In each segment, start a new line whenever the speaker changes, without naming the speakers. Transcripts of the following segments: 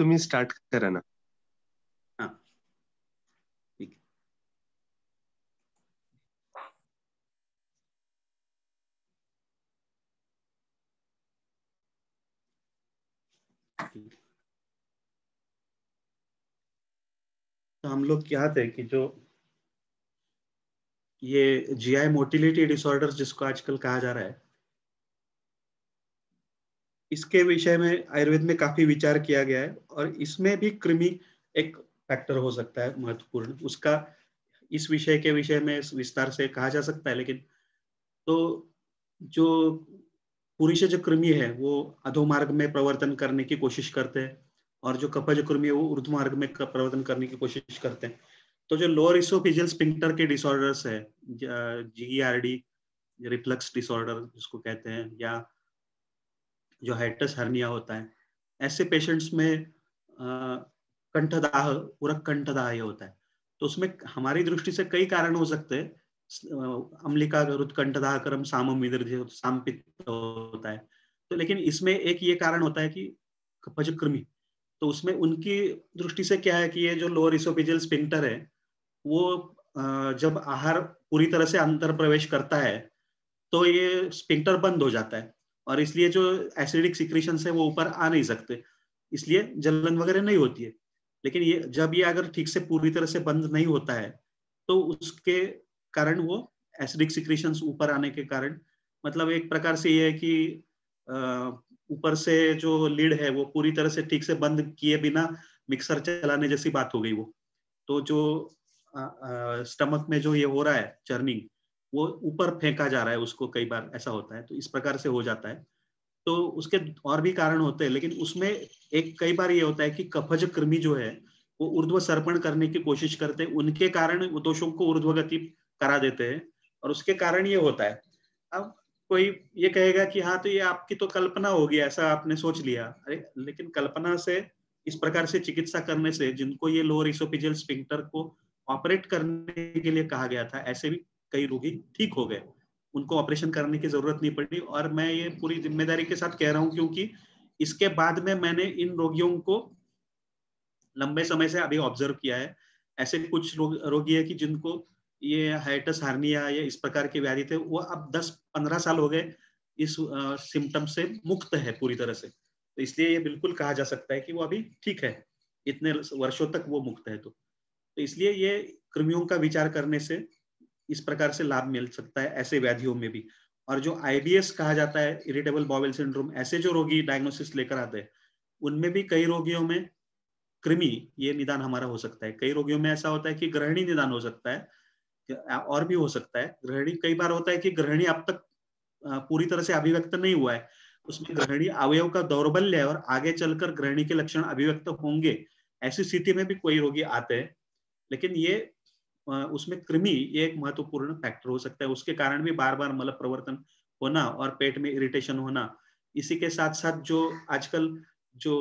तुम्ही स्टार्ट करा ना.
हाँ ठीक है. तो हम लोग क्या थे कि जो ये जीआई मोटिलिटी डिसऑर्डर जिसको आजकल कहा जा रहा है, इसके विषय में आयुर्वेद में काफी विचार किया गया है और इसमें भी कृमि एक फैक्टर हो सकता है महत्वपूर्ण. उसका इस विषय के विषय में विस्तार से कहा जा सकता है, लेकिन तो जो पुरुष जो कृमि है वो अधोमार्ग में प्रवर्तन करने की कोशिश करते हैं और जो कफज कृमि है वो ऊर्ध्वमार्ग में प्रवर्तन करने की कोशिश करते हैं. तो जो लोअर इसोफेजियल स्फिंक्टर के डिसऑर्डर्स है, जीईआरडी, रिफ्लक्स डिसऑर्डर जिसको कहते हैं, या जो हाइटस हर्निया होता है, ऐसे पेशेंट्स में कंठदाह, उरक कंठदाह ये होता है. तो उसमें हमारी दृष्टि से कई कारण हो सकते हैं. अम्लिका रुत्कंठदाह क्रम सामम विदर्भ सामपित्त होता है. तो लेकिन इसमें एक ये कारण होता है कि कफजकृमि, तो उसमें उनकी दृष्टि से क्या है कि ये जो लोअर इसोफेजियल स्फिंक्टर है वो जब आहार पूरी तरह से अंतर प्रवेश करता है तो ये स्फिंक्टर बंद हो जाता है और इसलिए जो एसिडिक सिक्रीशन है वो ऊपर आ नहीं सकते, इसलिए जलन वगैरह नहीं होती है. लेकिन ये जब ये अगर ठीक से पूरी तरह से बंद नहीं होता है तो उसके कारण वो एसिडिक सिक्रीशंस ऊपर आने के कारण, मतलब एक प्रकार से ये है कि ऊपर से जो लीड है वो पूरी तरह से ठीक से बंद किए बिना मिक्सर चलाने जैसी बात हो गई वो. तो जो स्टमक में जो ये हो रहा है चर्निंग, वो ऊपर फेंका जा रहा है उसको, कई बार ऐसा होता है. तो इस प्रकार से हो जाता है. तो उसके और भी कारण होते हैं, लेकिन उसमें एक कई बार ये होता है कि कफज कृमि जो है वो ऊर्ध्व सर्पण करने की कोशिश करते हैं, उनके कारण वो दोषों को ऊर्ध्वगति करा देते हैं और उसके कारण ये होता है. अब कोई ये कहेगा कि हाँ तो ये आपकी तो कल्पना होगी, ऐसा आपने सोच लिया. अरे लेकिन कल्पना से, इस प्रकार से चिकित्सा करने से, जिनको ये लोअर इसोफेजियल स्फिंक्टर को ऑपरेट करने के लिए कहा गया था, ऐसे भी कई रोगी ठीक हो गए, उनको ऑपरेशन करने की जरूरत नहीं पड़ी. और मैं ये पूरी जिम्मेदारी के साथ कह रहा हूँ क्योंकि इसके बाद में मैंने इन रोगियों को लंबे समय से अभी ऑब्जर्व किया है. ऐसे कुछ रोगी है कि जिनको ये हाइटस हार्निया या इस प्रकार के व्याधि थे, वो अब 10-15 साल हो गए इस सिम्टम से मुक्त है पूरी तरह से. तो इसलिए ये बिल्कुल कहा जा सकता है कि वो अभी ठीक है, इतने वर्षों तक वो मुक्त है. तो इसलिए ये कृमियों का विचार करने से इस प्रकार से लाभ मिल सकता है ऐसे व्याधियों में भी. और जो आईबीएस कहा जाता है, इरिटेबल बाउल सिंड्रोम, ऐसे जो रोगी डायग्नोसिस लेकर आते हैं, उनमें भी कई रोगियों में कृमि ये निदान हमारा हो सकता है. कई रोगियों में ऐसा होता है कि ग्रहणी निदान हो सकता है, और भी हो सकता है. ग्रहणी कई बार होता है कि ग्रहणी अब तक पूरी तरह से अभिव्यक्त नहीं हुआ है, उसमें ग्रहणी अवयव का दौर्बल्य है और आगे चलकर ग्रहणी के लक्षण अभिव्यक्त होंगे, ऐसी स्थिति में भी कोई रोगी आते हैं. लेकिन ये उसमें कृमि ये एक महत्वपूर्ण फैक्टर हो सकता है. उसके कारण भी बार बार मल प्रवर्तन होना और पेट में इरिटेशन होना. इसी के साथ साथ जो आजकल जो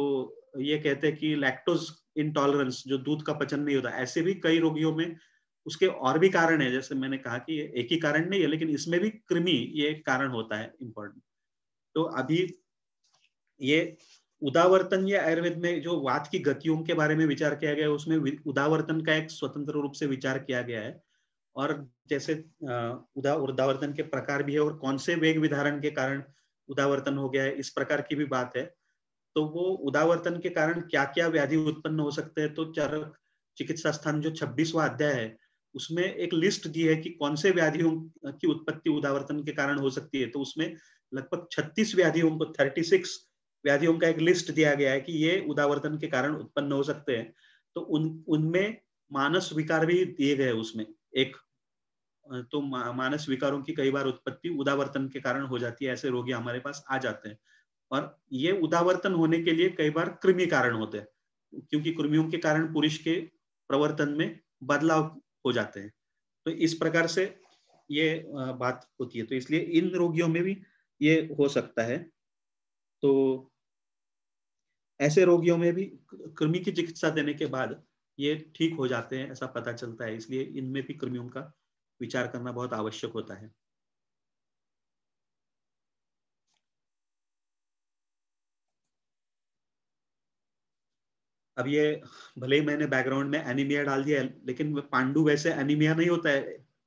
ये कहते हैं कि लैक्टोज इंटॉलरेंस, जो दूध का पचन नहीं होता, ऐसे भी कई रोगियों में उसके और भी कारण है. जैसे मैंने कहा कि एक ही कारण नहीं है, लेकिन इसमें भी कृमि ये एक कारण होता है इम्पोर्टेंट. तो अभी ये उदावर्तन, ये आयुर्वेद में जो वात की गतियों के बारे में विचार किया गया है, उसमें उदावर्तन का एक स्वतंत्र रूप से विचार किया गया है. और जैसे उदावर्तन के प्रकार भी है और कौन से वेग विधारण के कारण उदावर्तन हो गया है, इस प्रकार की भी बात है. तो वो उदावर्तन के कारण क्या क्या व्याधि उत्पन्न हो सकते हैं, तो चरक चिकित्सा स्थान जो 26वां अध्याय है उसमें एक लिस्ट दी है कि कौन से व्याधियों की उत्पत्ति उदावर्तन के कारण हो सकती है. तो उसमें लगभग 36 व्याधियों को, 36 व्याधियों का एक लिस्ट दिया गया है कि ये उदावर्तन के कारण उत्पन्न हो सकते हैं. तो उनमें मानस विकार भी दिए गए उसमें एक. तो मानस विकारों की कई बार उत्पत्ति उदावर्तन के कारण हो जाती है, ऐसे रोगी हमारे पास आ जाते हैं. और ये उदावर्तन होने के लिए कई बार कृमि कारण होते हैं, क्योंकि कृमियों के कारण पुरुष के प्रवर्तन में बदलाव हो जाते हैं. तो इस प्रकार से ये बात होती है. तो इसलिए इन रोगियों में भी ये हो सकता है. तो ऐसे रोगियों में भी कृमि की चिकित्सा देने के बाद ये ठीक हो जाते हैं, ऐसा पता चलता है. इसलिए इनमें भी कृमियों का विचार करना बहुत आवश्यक होता है. अब ये भले ही मैंने बैकग्राउंड में एनीमिया डाल दिया है, लेकिन पांडु वैसे एनीमिया नहीं होता है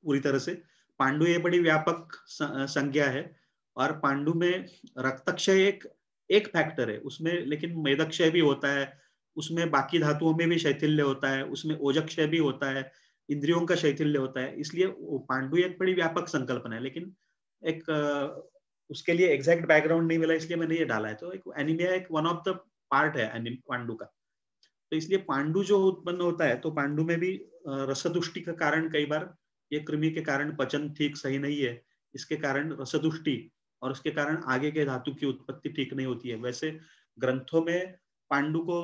पूरी तरह से। पांडु ये बड़ी व्यापक संज्ञा है, और पांडु में रक्तक्षय एक एक फैक्टर है उसमें, लेकिन मेदक्षय भी होता है, उसमें बाकी धातुओं में भी शैथिल्य होता है, उसमें ओजक्षय भी होता है, इंद्रियों का शैथिल्य होता है। इसलिए पांडु एक बड़ी व्यापक संकल्पना है, लेकिन एक उसके लिए एग्जैक्ट बैकग्राउंड नहीं मिला, इसलिए मैंने ये डाला है। तो एक एनीमिया एक वन ऑफ द पार्ट है पांडु का। तो इसलिए पांडु जो उत्पन्न होता है, तो पांडु में भी रसदुष्टि का कारण कई बार, ये कृमि के कारण पचन ठीक सही नहीं है, इसके कारण रसदुष्टि, और उसके कारण आगे के धातु की उत्पत्ति ठीक नहीं होती है। वैसे ग्रंथों में पांडु को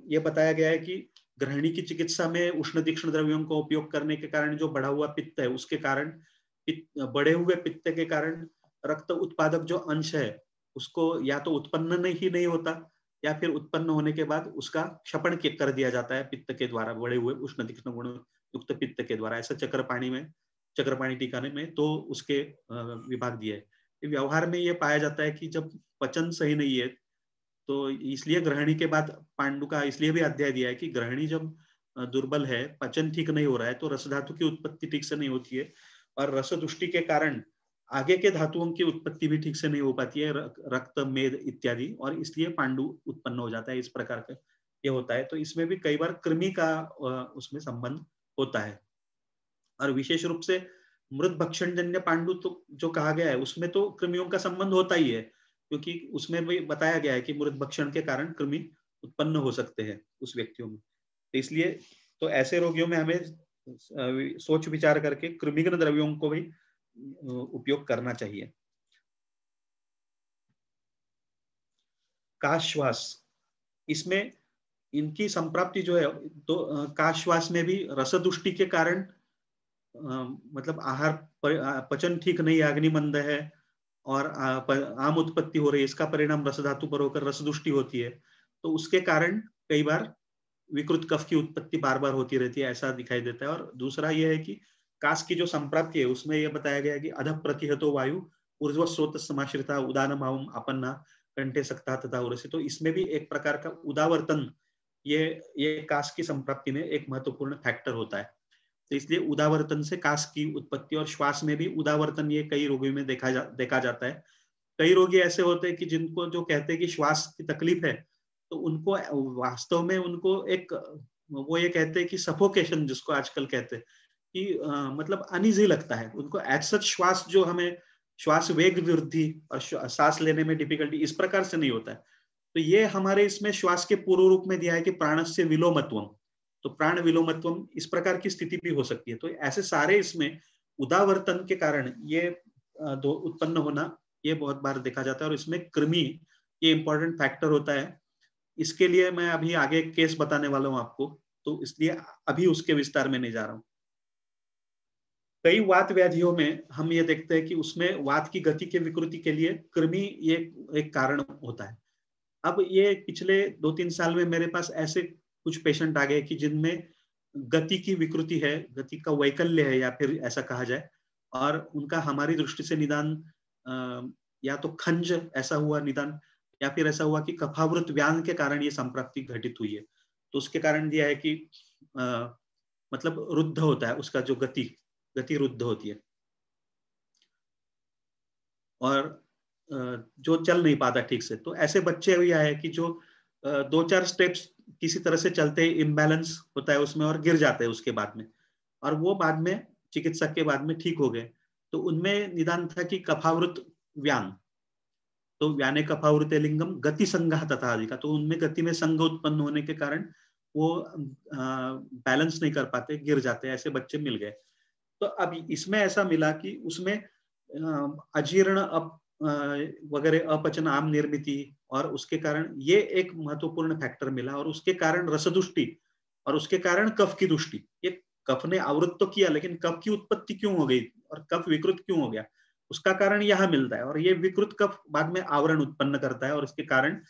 ये बताया गया है कि ग्रहणी की चिकित्सा में उष्ण तीक्ष्ण द्रव्यों का उपयोग करने के कारण जो बढ़ा हुआ पित्त है, उसके कारण बढ़े हुए पित्त के कारण रक्त उत्पादक जो अंश है उसको या तो उत्पन्न नहीं होता, या फिर उत्पन्न होने के बाद उसका क्षपण कर दिया जाता है पित्त के द्वारा, बढ़े हुए उष्ण तीक्ष्ण गुण युक्त पित्त के द्वारा। ऐसा चक्रपाणी टीका में तो उसके विभाग दिए है। व्यवहार में ये पाया जाता है कि जब पचन सही नहीं है, तो इसलिए ग्रहणी के बाद पांडु का इसलिए भी अध्याय दिया है कि ग्रहणी जब दुर्बल है, पचन ठीक नहीं हो रहा है, तो रस धातु की उत्पत्ति ठीक से नहीं होती है, और रस दुष्टि के कारण आगे के धातुओं की उत्पत्ति भी ठीक से नहीं हो पाती है, रक्त मेद इत्यादि, और इसलिए पांडु उत्पन्न हो जाता है। इस प्रकार का ये होता है। तो इसमें भी कई बार कृमि का उसमें संबंध होता है। और विशेष रूप से मृत भक्षण जन्य पांडु तो जो कहा गया है, उसमें तो कृमियों का संबंध होता ही है, क्योंकि उसमें भी बताया गया है कि मृत भक्षण के कारण कृमि उत्पन्न हो सकते हैं उस व्यक्तियों में। तो इसलिए तो ऐसे रोगियों में हमें सोच विचार करके कृमिघ्न द्रव्यों को भी उपयोग करना चाहिए। काश्वास, इसमें इनकी संप्राप्ति जो है, तो काश्वास में भी रसदुष्टि के कारण मतलब आहार पचन ठीक नहीं, अग्निमंद है, और आम उत्पत्ति हो रही है, इसका परिणाम रस धातु पर होकर रसदुष्टि होती है। तो उसके कारण कई बार विकृत कफ की उत्पत्ति बार बार होती रहती है, ऐसा दिखाई देता है। और दूसरा यह है कि काश की जो संप्राप्ति है, उसमें यह बताया गया है कि अध प्रतिहतो वायु ऊर्ध्व स्रोत समाश्रिता उदान भावम अपन्ना कंठे सकता तथा उरसी। तो इसमें भी एक प्रकार का उदावर्तन, ये काश की संप्राप्ति में एक महत्वपूर्ण फैक्टर होता है। तो इसलिए उदावर्तन से काश की उत्पत्ति, और श्वास में भी उदावर्तन ये कई रोगियों में देखा जाता है। कई रोगी ऐसे होते हैं कि जिनको जो कहते हैं कि श्वास की तकलीफ है, तो उनको वास्तव में उनको एक वो ये कहते हैं कि सफोकेशन, जिसको आजकल कहते हैं कि मतलब अनईजी लगता है उनको। एज सच श्वास जो हमें श्वास वेग वृद्धि और सांस लेने में डिफिकल्टी इस प्रकार से नहीं होता है। तो ये हमारे इसमें श्वास के पूर्व रूप में दिया है कि प्राणस्य विलोमत्वम, तो प्राण विलोमत्वम इस प्रकार की स्थिति भी हो सकती है। तो ऐसे सारे इसमें उदावर्तन के कारण ये दो उत्पन्न होना ये बहुत बार देखा जाता है, और इसमें कृमि ये इंपॉर्टेंट फैक्टर होता है। इसके लिए मैं अभी आगे केस बताने वाला हूं आपको, तो इसलिए अभी उसके विस्तार में नहीं जा रहा हूं। कई वात व्याधियों में हम ये देखते हैं कि उसमें वात की गति के विकृति के लिए कृमि ये एक कारण होता है। अब ये पिछले 2-3 साल में मेरे पास ऐसे कुछ पेशेंट आ गए कि जिनमें गति की विकृति है, गति का वैकल्य है, या फिर ऐसा कहा जाए, और उनका हमारी दृष्टि से निदान या तो खंज ऐसा हुआ निदान, या फिर ऐसा हुआ कि कफावृत व्यान के कारण ये संप्राप्ति घटित हुई है। तो उसके कारण दिया है कि मतलब रुद्ध होता है उसका जो गति रुद्ध होती है, और जो चल नहीं पाता ठीक से। तो ऐसे बच्चे भी आए कि जो 2-4 स्टेप्स किसी तरह से चलते ही इम्बैलेंस होता है उसमें और गिर जाते हैं उसके बाद में, और वो बाद में चिकित्सक के बाद में ठीक हो गए। तो उनमें निदान था कि कफावृत व्यान, तो व्याने कफावृत लिंगम गति संघा तथा अधिका, तो उनमें गति में संघ उत्पन्न होने के कारण वो बैलेंस नहीं कर पाते, गिर जाते, ऐसे बच्चे मिल गए। तो अब इसमें ऐसा मिला कि उसमें अजीर्ण वगैरह अपचन आम निर्मिति, और उसके कारण ये एक महत्वपूर्ण फैक्टर मिला, और उसके कारण रसदुष्टि, और उसके कारण कफ की दुष्टि। ये कफ ने आवृत तो किया, लेकिन कफ की उत्पत्ति क्यों हो गई और कफ विकृत क्यों हो गया, उसका कारण यहाँ मिलता है। और ये विकृत कफ बाद में आवरण उत्पन्न करता है, और इसके कारण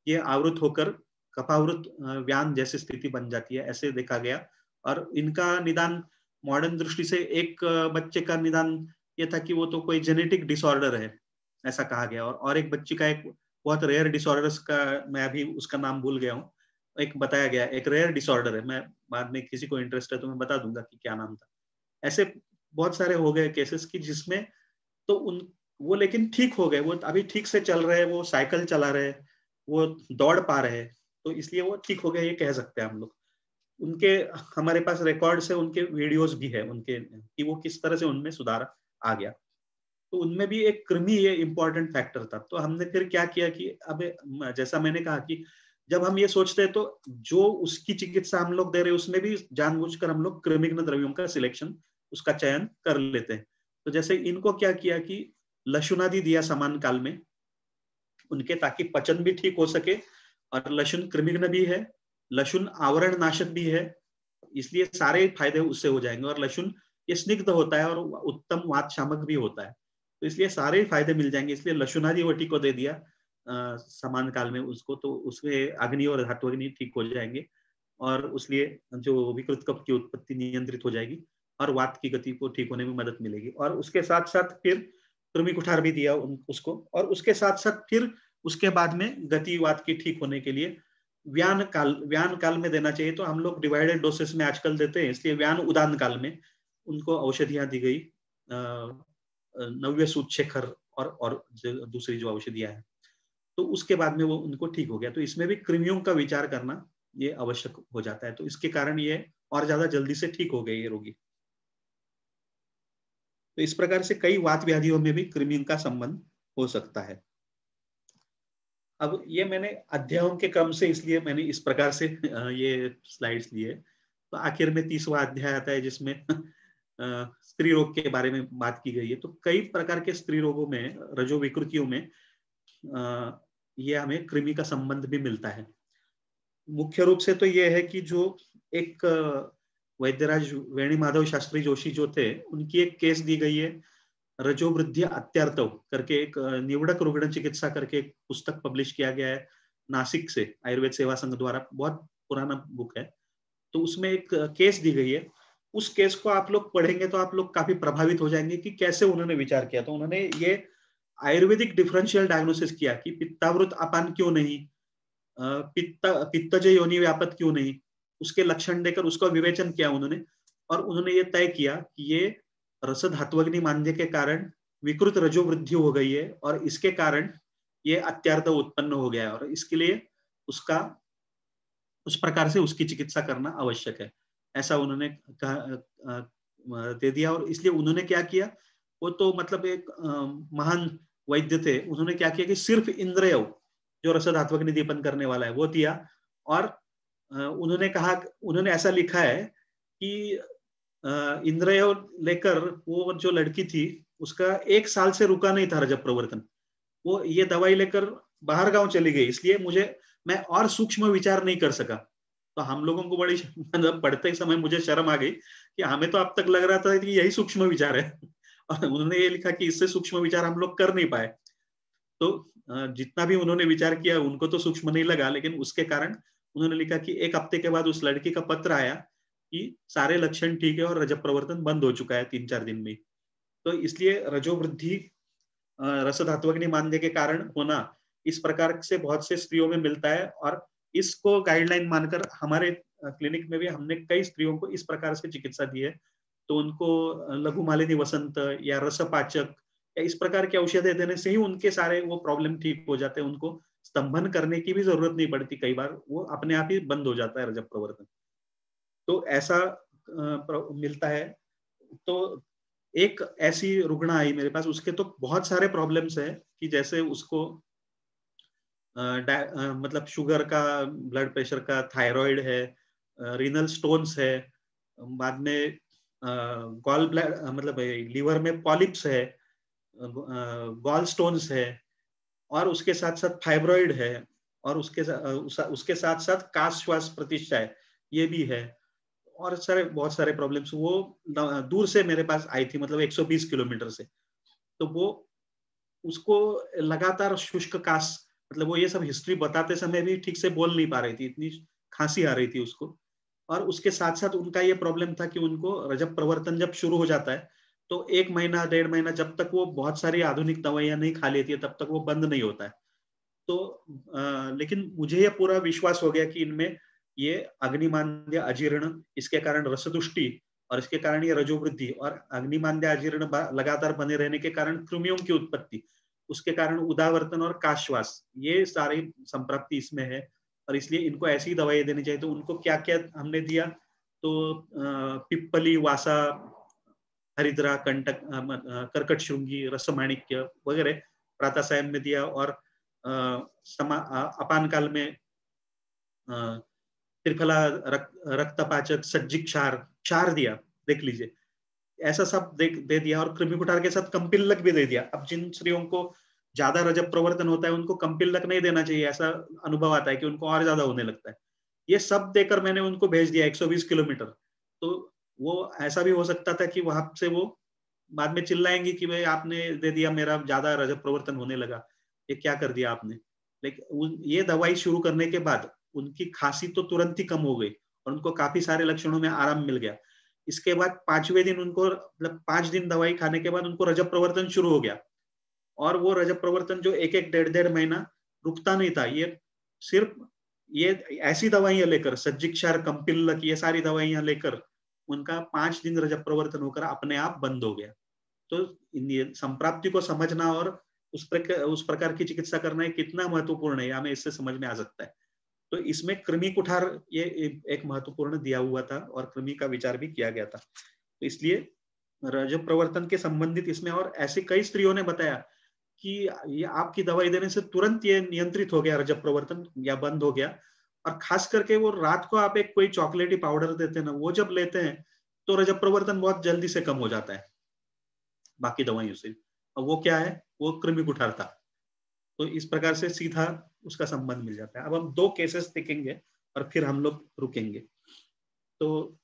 ये आवृत होकर कफावृत व्यान जैसी स्थिति बन जाती है, ऐसे देखा गया। और इनका निदान मॉडर्न दृष्टि से एक बच्चे का निदान ये था कि वो तो कोई जेनेटिक डिसऑर्डर है, ऐसा कहा गया। और एक बच्ची का एक बहुत रेयर डिसऑर्डर का मैं अभी उसका नाम भूल गया हूँ, एक बताया गया, एक रेयर डिसऑर्डर है, मैं बाद में किसी को इंटरेस्ट है तो मैं बता दूंगा कि क्या नाम था। ऐसे बहुत सारे हो गए केसेस की जिसमें तो उन वो लेकिन ठीक हो गए, वो अभी ठीक से चल रहे हैं, वो साइकिल चला रहे हैं, वो दौड़ पा रहे हैं, तो इसलिए वो ठीक हो गए ये कह सकते हैं हम लोग। उनके हमारे पास रिकॉर्ड्स है, उनके वीडियोस भी है उनके कि वो किस तरह से उनमें सुधार आ गया। तो उनमें भी एक कृमि ये इम्पोर्टेंट फैक्टर था। तो हमने फिर क्या किया कि अब जैसा मैंने कहा कि जब हम ये सोचते हैं तो जो उसकी चिकित्सा हम लोग दे रहे हैं उसमें भी जानबूझकर हम लोग कृमिघ्न द्रव्यों का सिलेक्शन, उसका चयन कर लेते हैं। तो जैसे इनको क्या किया कि लशुनादि दिया समान काल में उनके, ताकि पचन भी ठीक हो सके, और लहसुन कृमिघ्न भी है, लहसुन आवरण नाशक भी है, इसलिए सारे फायदे उससे हो जाएंगे। और लहसुन ये स्निग्ध होता है और उत्तम वात शामक भी होता है, तो इसलिए सारे फायदे मिल जाएंगे। इसलिए लहसुनादि वटी को दे दिया समान काल में उसको, तो उसमें अग्नि और धात्वग्नि ठीक हो जाएंगे, और उसलिए जो विकृत कफ की उत्पत्ति नियंत्रित हो जाएगी और वात की गति को ठीक होने में मदद मिलेगी। और उसके साथ साथ फिर कृमि कुठार भी दिया उसको, और उसके साथ साथ फिर उसके बाद में गति वात की ठीक होने के लिए व्यान काल में देना चाहिए। तो हम लोग डिवाइडेड डोसेस में आजकल देते हैं, इसलिए व्यान उदान काल में उनको औषधियां दी गई, नव्य सूत शेखर और दूसरी जो औषधियां हैं, तो उसके बाद में वो उनको ठीक हो गया। तो इसमें भी कृमियों का विचार करना ये आवश्यक हो जाता है, तो इसके कारण ये और ज्यादा जल्दी से ठीक हो गए ये रोगी। तो इस प्रकार से कई वात व्याधियों में भी कृमियों का संबंध हो सकता है। अब ये मैंने अध्यायों के क्रम से इसलिए मैंने इस प्रकार से ये स्लाइड्स लिए। तो आखिर में 30वां अध्याय आता है जिसमें स्त्री रोग के बारे में बात की गई है। तो कई प्रकार के स्त्री रोगों में, रजो विकृतियों में ये हमें कृमि का संबंध भी मिलता है। मुख्य रूप से तो ये है कि जो एक वैद्यराज वेणी माधव शास्त्री जोशी जो थे, उनकी एक केस दी गई है, रजोवृद्धि अत्यार्तव करके, एक निवडक रुग्ण चिकित्सा करके एक पुस्तक पब्लिश किया गया है नासिक से, आयुर्वेद सेवा संघ द्वारा, बहुत पुराना बुक है। तो उसमें एक केस दी गई है, उस केस को आप लोग पढ़ेंगे तो आप लोग काफी प्रभावित हो जाएंगे कि कैसे उन्होंने विचार किया। तो उन्होंने ये आयुर्वेदिक डिफरेंशियल डायग्नोसिस किया कि पित्तावृत अपान क्यों नहीं, पित्तज योनि व्यापत क्यों नहीं, उसके लक्षण देकर उसका विवेचन किया उन्होंने। और उन्होंने ये तय किया कि ये रस धात्वग्नि मांद्य के कारण विकृत रजो वृद्धि हो गई है, और इसके कारण ये अत्यार्थ उत्पन्न हो गया है, और इसके लिए उसका उस प्रकार से उसकी चिकित्सा करना आवश्यक है, ऐसा उन्होंने दे दिया। और इसलिए उन्होंने क्या किया, वो तो मतलब एक महान वैद्य थे, उन्होंने क्या किया कि सिर्फ इंद्रिय जो रस धात्वग्नि दीपन करने वाला है वो दिया। और उन्होंने कहा, उन्होंने ऐसा लिखा है कि इंद्रिय लेकर वो जो लड़की थी उसका 1 साल से रुका नहीं था रजब प्रवर्तन, वो ये दवाई लेकर बाहर गांव चली गई, इसलिए मैं और सूक्ष्म विचार नहीं कर सका। तो हम लोगों को बड़ी मतलब पढ़ते समय मुझे शर्म आ गई कि हमें तो अब तक लग रहा था कि यही सूक्ष्म विचार है और उन्होंने ये लिखा कि इससे सूक्ष्म विचार हम लोग कर नहीं पाए। तो जितना भी उन्होंने विचार किया उनको तो सूक्ष्म नहीं लगा, लेकिन उसके कारण उन्होंने लिखा कि 1 हफ्ते के बाद उस लड़की का पत्र आया कि सारे लक्षण ठीक है और रजब प्रवर्तन बंद हो चुका है 3-4 दिन में। तो इसलिए रजोवृद्धि रस धात्वग्नि मांद्य के कारण होना इस प्रकार से बहुत से स्त्रियों में मिलता है, और इसको गाइडलाइन मानकर हमारे क्लिनिक में भी हमने कई स्त्रियों को इस प्रकार से चिकित्सा दी है। तो उनको लघु मालिनी वसंत या रसपाचक या इस प्रकार के औषधि देने से ही उनके सारे वो प्रॉब्लम ठीक हो जाते हैं, उनको स्तंभन करने की भी जरूरत नहीं पड़ती, कई बार वो अपने आप ही बंद हो जाता है रजब प्रवर्तन। तो ऐसा मिलता है। तो एक ऐसी रुग्ण आई मेरे पास, उसके तो बहुत सारे प्रॉब्लम्स है कि जैसे उसको मतलब शुगर का, ब्लड प्रेशर का, थायराइड है, रीनल स्टोन्स है, बाद में गॉल ब्लैडर मतलब लीवर में पॉलिप्स है, गॉल स्टोन्स है, और उसके साथ साथ फाइब्रॉइड है, और उसके साथ साथ काश श्वास प्रतिष्ठा है, ये भी है, और बहुत सारे प्रॉब्लम्स। वो दूर से मेरे पास आई थी, मतलब 120 किलोमीटर से। तो वो उसको लगातार शुष्क काश, मतलब वो ये सब हिस्ट्री बताते समय भी ठीक से बोल नहीं पा रही थी, इतनी खांसी आ रही थी उसको। और उसके साथ साथ उनका ये प्रॉब्लम था कि उनको रजब प्रवर्तन जब शुरू हो जाता है तो 1 महीना 1.5 महीना जब तक वो बहुत सारी आधुनिक दवाइयां नहीं खा लेती है तब तक वो बंद नहीं होता है। लेकिन मुझे ये पूरा विश्वास हो गया कि इनमें ये अग्निमांद्य अजीर्ण, इसके कारण रसतुष्टि, और इसके कारण ये रजोवृद्धि, और अग्निमांद्य अजीर्ण लगातार बने रहने के कारण कृमियों की उत्पत्ति, उसके कारण उदावर्तन और काश्वास, ये सारी संप्राप्ति इसमें है। और इसलिए इनको ऐसी दवाई देनी चाहिए। तो उनको क्या क्या हमने दिया, तो पिप्पली, वासा, हरिद्रा, कंटक, कर्कट श्रृंगी, रसमाणिक्य वगैरह प्रातःसायम में दिया, और अपान काल में त्रिफला, रक्तपाचक, सज्जिक क्षार, क्षार दिया, देख लीजिए, ऐसा सब दे दिया। और कृमिकुठार के साथ कंपिल्लक भी दे दिया। अब जिन स्त्रियों को ज्यादा रजब प्रवर्तन होता है उनको कंपिल्लक नहीं देना चाहिए, ऐसा अनुभव आता है कि उनको और ज्यादा होने लगता है। ये सब देकर मैंने उनको भेज दिया 120 किलोमीटर। तो वो ऐसा भी हो सकता था कि वहां से वो बाद में चिल्लाएंगी कि भाई आपने दे दिया, मेरा ज्यादा रजब प्रवर्तन होने लगा, ये क्या कर दिया आपने। लेकिन ये दवाई शुरू करने के बाद उनकी खांसी तो तुरंत ही कम हो गई और उनको काफी सारे लक्षणों में आराम मिल गया। इसके बाद 5वें दिन उनको, मतलब 5 दिन दवाई खाने के बाद उनको रजब प्रवर्तन शुरू हो गया। और वो रजब प्रवर्तन जो एक एक 1.5 महीना रुकता नहीं था, ये सिर्फ ये ऐसी दवाइयां लेकर, सज्जिक क्षार, कंपिल्लक, ये सारी दवाइयां लेकर उनका 5 दिन रजब प्रवर्तन होकर अपने आप बंद हो गया। तो संप्राप्ति को समझना और उस प्रकार की चिकित्सा करना कितना महत्वपूर्ण है, हमें इससे समझ में आ सकता है। तो इसमें कृमि कुठार ये एक महत्वपूर्ण दिया हुआ था और कृमि का विचार भी किया गया था। तो इसलिए रजब प्रवर्तन के संबंधित इसमें, और ऐसी कई स्त्रियों ने बताया कि ये आपकी दवाई देने से तुरंत ये नियंत्रित हो गया रजब प्रवर्तन, या बंद हो गया। और खास करके वो रात को आप एक कोई चॉकलेटी पाउडर देते हैं ना, वो जब लेते हैं तो रजब प्रवर्तन बहुत जल्दी से कम हो जाता है बाकी दवाइयों से। और वो क्या है, वो कृमि कुठार था। तो इस प्रकार से सीधा उसका संबंध मिल जाता है। अब हम 2 केसेस देखेंगे और फिर हम लोग रुकेंगे। तो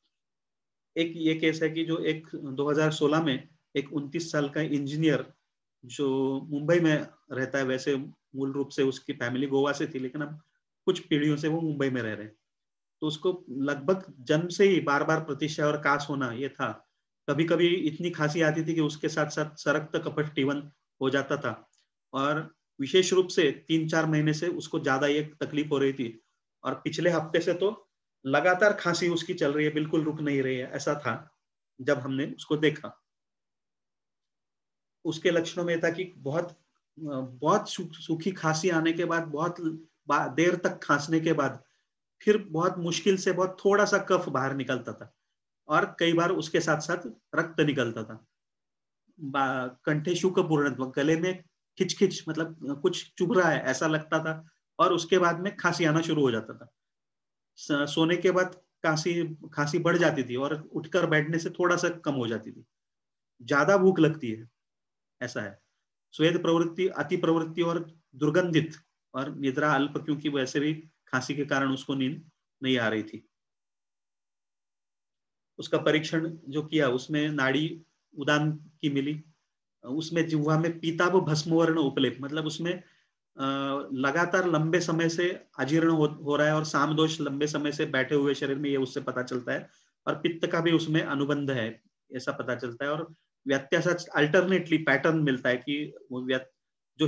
एक ये केस है कि जो एक 2016 में एक 29 साल का इंजीनियर जो मुंबई में रहता है, वैसे मूल रूप से उसकी फैमिली गोवा से थी, लेकिन अब कुछ पीढ़ियों से वो मुंबई में रह रहे हैं। तो उसको लगभग जन्म से ही बार बार प्रतिष्ठा और कास होना ये था। कभी कभी इतनी खांसी आती थी कि उसके साथ साथ सरक्त कफटीवन हो जाता था। और विशेष रूप से 3-4 महीने से उसको ज्यादा ये तकलीफ हो रही थी। और पिछले हफ्ते से तो लगातार खांसी उसकी चल रही है, बिल्कुल रुक नहीं रही है, ऐसा था जब हमने उसको देखा। उसके लक्षणों में था कि बहुत बहुत सूखी खांसी आने के बाद, बहुत देर तक खांसने के बाद फिर बहुत मुश्किल से बहुत थोड़ा सा कफ बाहर निकलता था, और कई बार उसके साथ साथ रक्त निकलता था। कंठे शुक पूर्ण, गले में खिचखिच, मतलब कुछ चुभ रहा है ऐसा लगता था। और उसके बाद में खांसी आना शुरू हो जाता था। सोने के बाद खांसी बढ़ जाती थी और उठकर बैठने से थोड़ा सा कम हो जाती थी। ज्यादा भूख लगती है, ऐसा है। स्वेद प्रवृत्ति, अति प्रवृत्ति और दुर्गंधित, और निद्रा अल्प, क्योंकि वैसे भी खांसी के कारण उसको नींद नहीं आ रही थी। उसका परीक्षण जो किया उसमें नाड़ी उदान की मिली। उसमें जिह्वा में पीताभ भस्मवर्ण उपलेप, मतलब उसमें लगातार लंबे समय से अजीर्ण हो रहा है और सामदोष लंबे समय से बैठे हुए शरीर में, ये उससे पता चलता है। और पित्त का भी उसमें अनुबंध है, ऐसा पता चलता है। और व्यत्यास अल्टरनेटली पैटर्न मिलता है कि जो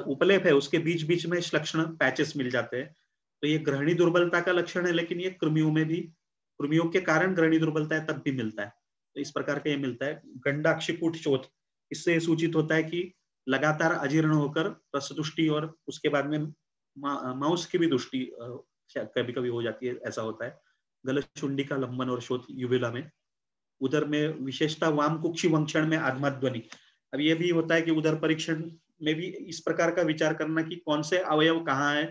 उपलेप है उसके बीच बीच में लक्षण पैचेस मिल जाते हैं। तो ये ग्रहणी दुर्बलता का लक्षण है, लेकिन ये कृमियों में भी, कृमियों के कारण ग्रहणी दुर्बलता है तब भी मिलता है। तो इस प्रकार का ये मिलता है। गंडाक्षिकूट शोथ, इससे सूचित होता है कि लगातार अजीर्ण होकर रसदुष्टि, और उसके बाद में मांस की भी दुष्टि कभी कभी हो जाती है, ऐसा होता है। गलशुंडी का लंबन और शोथ युविला में। उदर में विशेषता वाम कुक्षी वंक्षण में आत्माध्वनि। अब ये भी होता है कि उदर परीक्षण में भी इस प्रकार का विचार करना कि कौन से अवयव कहाँ है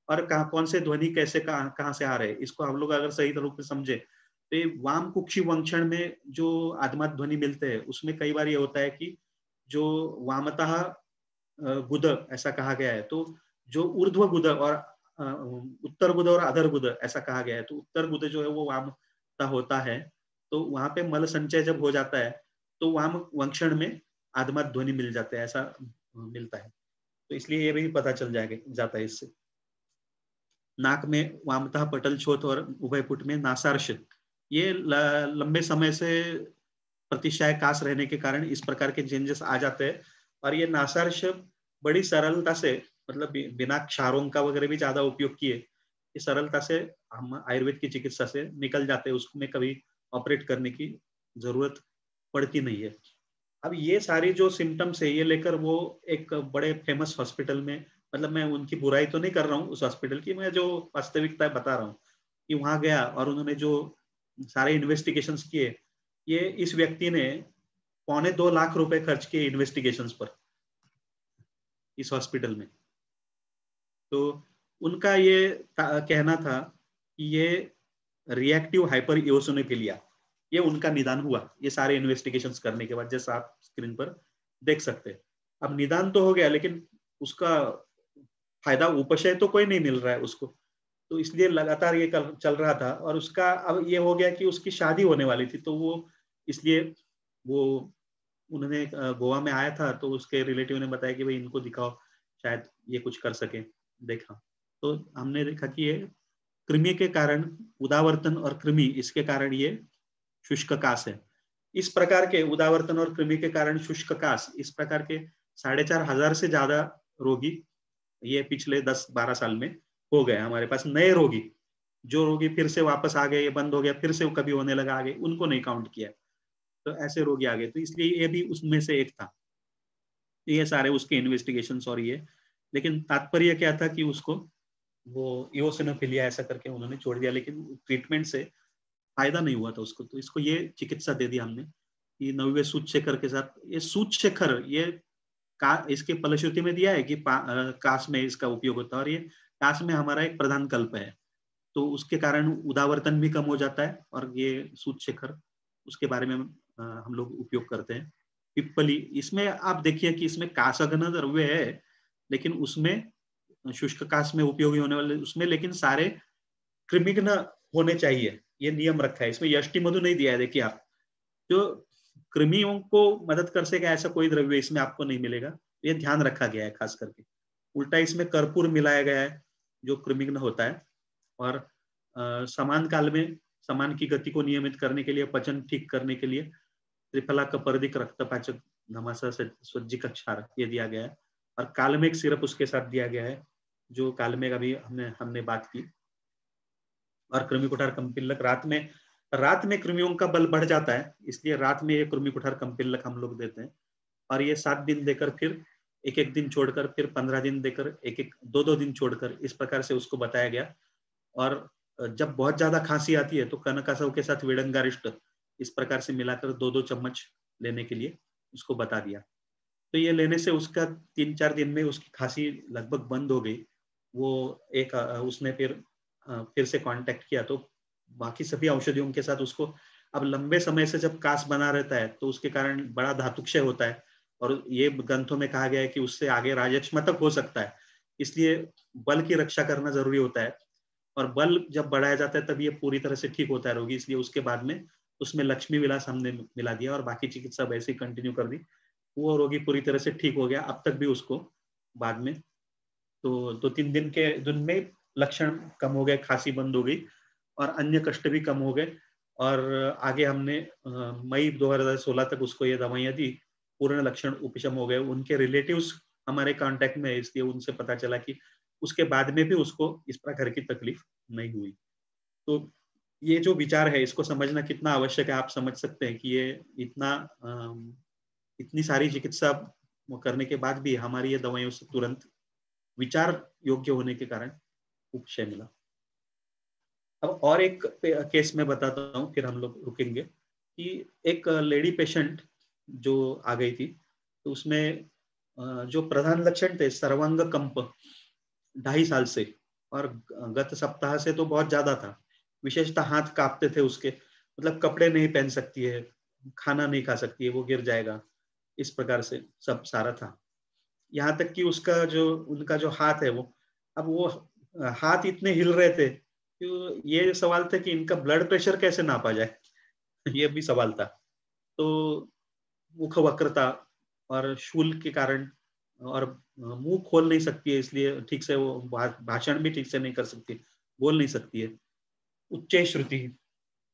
और कौन से ध्वनि कैसे कहाँ से आ रहे हैं। इसको हम लोग अगर सही रूप में समझे तो वाम कुक्षी वंक्षण में जो आत्माध्वनि मिलते हैं उसमें कई बार ये होता है कि जो वामतः गुद ऐसा कहा गया है, तो जो ऊर्ध्व गुद और उत्तर गुद और अधर गुद ऐसा कहा गया है। तो उत्तर गुद जो है वो वामतः होता है, तो वहां पे मल संचय जब हो जाता है तो वाम वंक्षण में आत्मा ध्वनि मिल जाता है, ऐसा मिलता है। तो इसलिए ये भी पता चल जाता है इससे। नाक में वामतः पटल छोथ और उभयपुट में नासार्श, ये लंबे समय से प्रतिशाय कास रहने के कारण इस प्रकार के चेंजेस आ जाते हैं। और ये नासार्श बड़ी सरलता से मतलब बिना क्षारों का वगैरह भी ज्यादा उपयोग किए ये सरलता से हम आयुर्वेद की चिकित्सा से निकल जाते हैं, उसमें कभी ऑपरेट करने की जरूरत पड़ती नहीं है। अब ये सारी जो सिम्टम्स है ये लेकर वो एक बड़े फेमस हॉस्पिटल में, मतलब मैं उनकी बुराई तो नहीं कर रहा हूँ उस हॉस्पिटल की, मैं जो वास्तविकता बता रहा हूँ कि वहां गया और उन्होंने जो सारे इन्वेस्टिगेशंस किए, ये इस व्यक्ति ने 2.25 लाख रुपए खर्च किए इन्वेस्टिगेशंस पर इस हॉस्पिटल में। तो उनका ये कहना था कि ये रिएक्टिव हाइपर इओसिनोफिलिया, ये उनका निदान हुआ ये सारे इन्वेस्टिगेशंस करने के बाद, जैसा आप स्क्रीन पर देख सकते हैं। अब निदान तो हो गया लेकिन उसका फायदा उपशय तो कोई नहीं मिल रहा है उसको, तो इसलिए लगातार ये चल रहा था। और उसका अब ये हो गया कि उसकी शादी होने वाली थी, तो वो इसलिए वो उन्होंने गोवा में आया था, तो उसके रिलेटिव ने बताया कि भाई इनको दिखाओ शायद ये कुछ कर सके। देखा तो हमने देखा कि ये कृमि के कारण, उदावर्तन और कृमि इसके कारण ये शुष्क कास है। इस प्रकार के उदावर्तन और कृमि के कारण शुष्क कास, इस प्रकार के 4,500 से ज्यादा रोगी ये पिछले 10-12 साल में हो गए हमारे पास नए रोगी। जो रोगी फिर से वापस आ गए, ये बंद हो गया, फिर से कभी होने लगा आगे, उनको नहीं काउंट किया। तो ऐसे रोगी आ गए, तो इसलिए ये भी उसमें से एक था। ये सारे उसके इन्वेस्टिगेशन और ये, लेकिन तात्पर्य क्या था कि उसको वो इओसिनोफिलिया ऐसा करके उन्होंने छोड़ दिया, लेकिन ट्रीटमेंट से फायदा नहीं हुआ था उसको। तो इसको ये चिकित्सा दे दी हमने कि 90वें सूचशेखर के साथ। ये सूचशेखर ये इसके फलश्रुति में दिया है कि कास में इसका उपयोग होता है, और ये कास में हमारा एक प्रधान कल्प है, तो उसके कारण उदावर्तन भी कम हो जाता है। और ये सूचशेखर उसके बारे में हम लोग उपयोग करते हैं। पिप्पली, इसमें आप देखिए कि इसमें कासघन द्रव्य है, लेकिन उसमें शुष्क कास में उपयोगी होने वाले उसमें, लेकिन सारे कृमिघ्न होने चाहिए, ये नियम रखा है इसमें। यष्टि मधु नहीं दिया है, देखिए आप, जो कृमियों को मदद कर सके ऐसा कोई द्रव्य इसमें आपको नहीं मिलेगा, ये ध्यान रखा गया है खास करके। उल्टा इसमें कर्पूर मिलाया गया है जो कृमिघ्न होता है, और समान काल में समान की गति को नियमित करने के लिए, पचन ठीक करने के लिए त्रिफला कपर्दिक रक्तपाचक घमासा स्वज्जिक क्षार ये दिया गया है। और कालमेघ सिरप उसके साथ दिया गया है, जो कालमेघ अभी हमने बात की। और कृमि कुठार कम्पिल्लक रात में कृमियों का बल बढ़ जाता है, इसलिए रात में ये कृमि कुठार कम्पिल्लक हम लोग देते हैं। और ये 7 दिन देकर फिर एक एक दिन छोड़कर, फिर 15 दिन देकर, एक एक 2-2 दिन छोड़कर, इस प्रकार से उसको बताया गया। और जब बहुत ज्यादा खांसी आती है तो कनकासव के साथ विडंगारिष्ट इस प्रकार से मिलाकर 2-2 चम्मच लेने के लिए उसको बता दिया। तो ये लेने से उसका 3-4 दिन में उसकी खांसी लगभग बंद हो गई। वो एक उसने फिर से कांटेक्ट किया, तो बाकी सभी औषधियों के साथ उसको, अब लंबे समय से जब कास बना रहता है तो उसके कारण बड़ा धातुक्षय होता है, और ये ग्रंथों में कहा गया है कि उससे आगे राजक्ष्मा तक हो सकता है, इसलिए बल की रक्षा करना जरूरी होता है। और बल जब बढ़ाया जाता है तब ये पूरी तरह से ठीक होता है रोगी, इसलिए उसके बाद में उसमें लक्ष्मी विलास हमने मिला दिया और बाकी चिकित्सा वैसे ही कंटिन्यू कर दी। वो रोगी पूरी तरह से ठीक हो गया अब तक भी उसको बाद में, तो 2-3 दिन के दिन में लक्षण कम हो गए, खांसी बंद हो गई और अन्य कष्ट भी कम हो गए। और आगे हमने मई 2016 तक उसको ये दवाइयाँ दी, पूर्ण लक्षण उपशम हो गए। उनके रिलेटिव्स हमारे कांटेक्ट में है, इसलिए उनसे पता चला कि उसके बाद में भी उसको इस प्रकार की तकलीफ नहीं हुई। तो ये जो विचार है इसको समझना कितना आवश्यक है, आप समझ सकते हैं कि ये इतनी सारी चिकित्सा करने के बाद भी हमारी ये दवाइयों से तुरंत विचार योग्य होने के कारण उपशय मिला। अब और एक केस में बताता हूँ, फिर हम लोग रुकेंगे। कि एक लेडी पेशेंट जो आ गई थी, तो उसमें जो प्रधान लक्षण थे, सर्वांग कंप 2.5 साल से, और गत सप्ताह से तो बहुत ज्यादा था। विशेषतः हाथ कांपते थे उसके, मतलब कपड़े नहीं पहन सकती है, खाना नहीं खा सकती है, वो गिर जाएगा, इस प्रकार से सब सारा था। यहाँ तक कि उनका जो हाथ है वो, अब वो हाथ इतने हिल रहे थे कि ये सवाल था कि इनका ब्लड प्रेशर कैसे नापा जाए ये भी सवाल था। तो मुख वक्रता और शूल के कारण, और मुंह खोल नहीं सकती है, इसलिए ठीक से वो भाषण भी ठीक से नहीं कर सकती, बोल नहीं सकती है। उच्च श्रुति,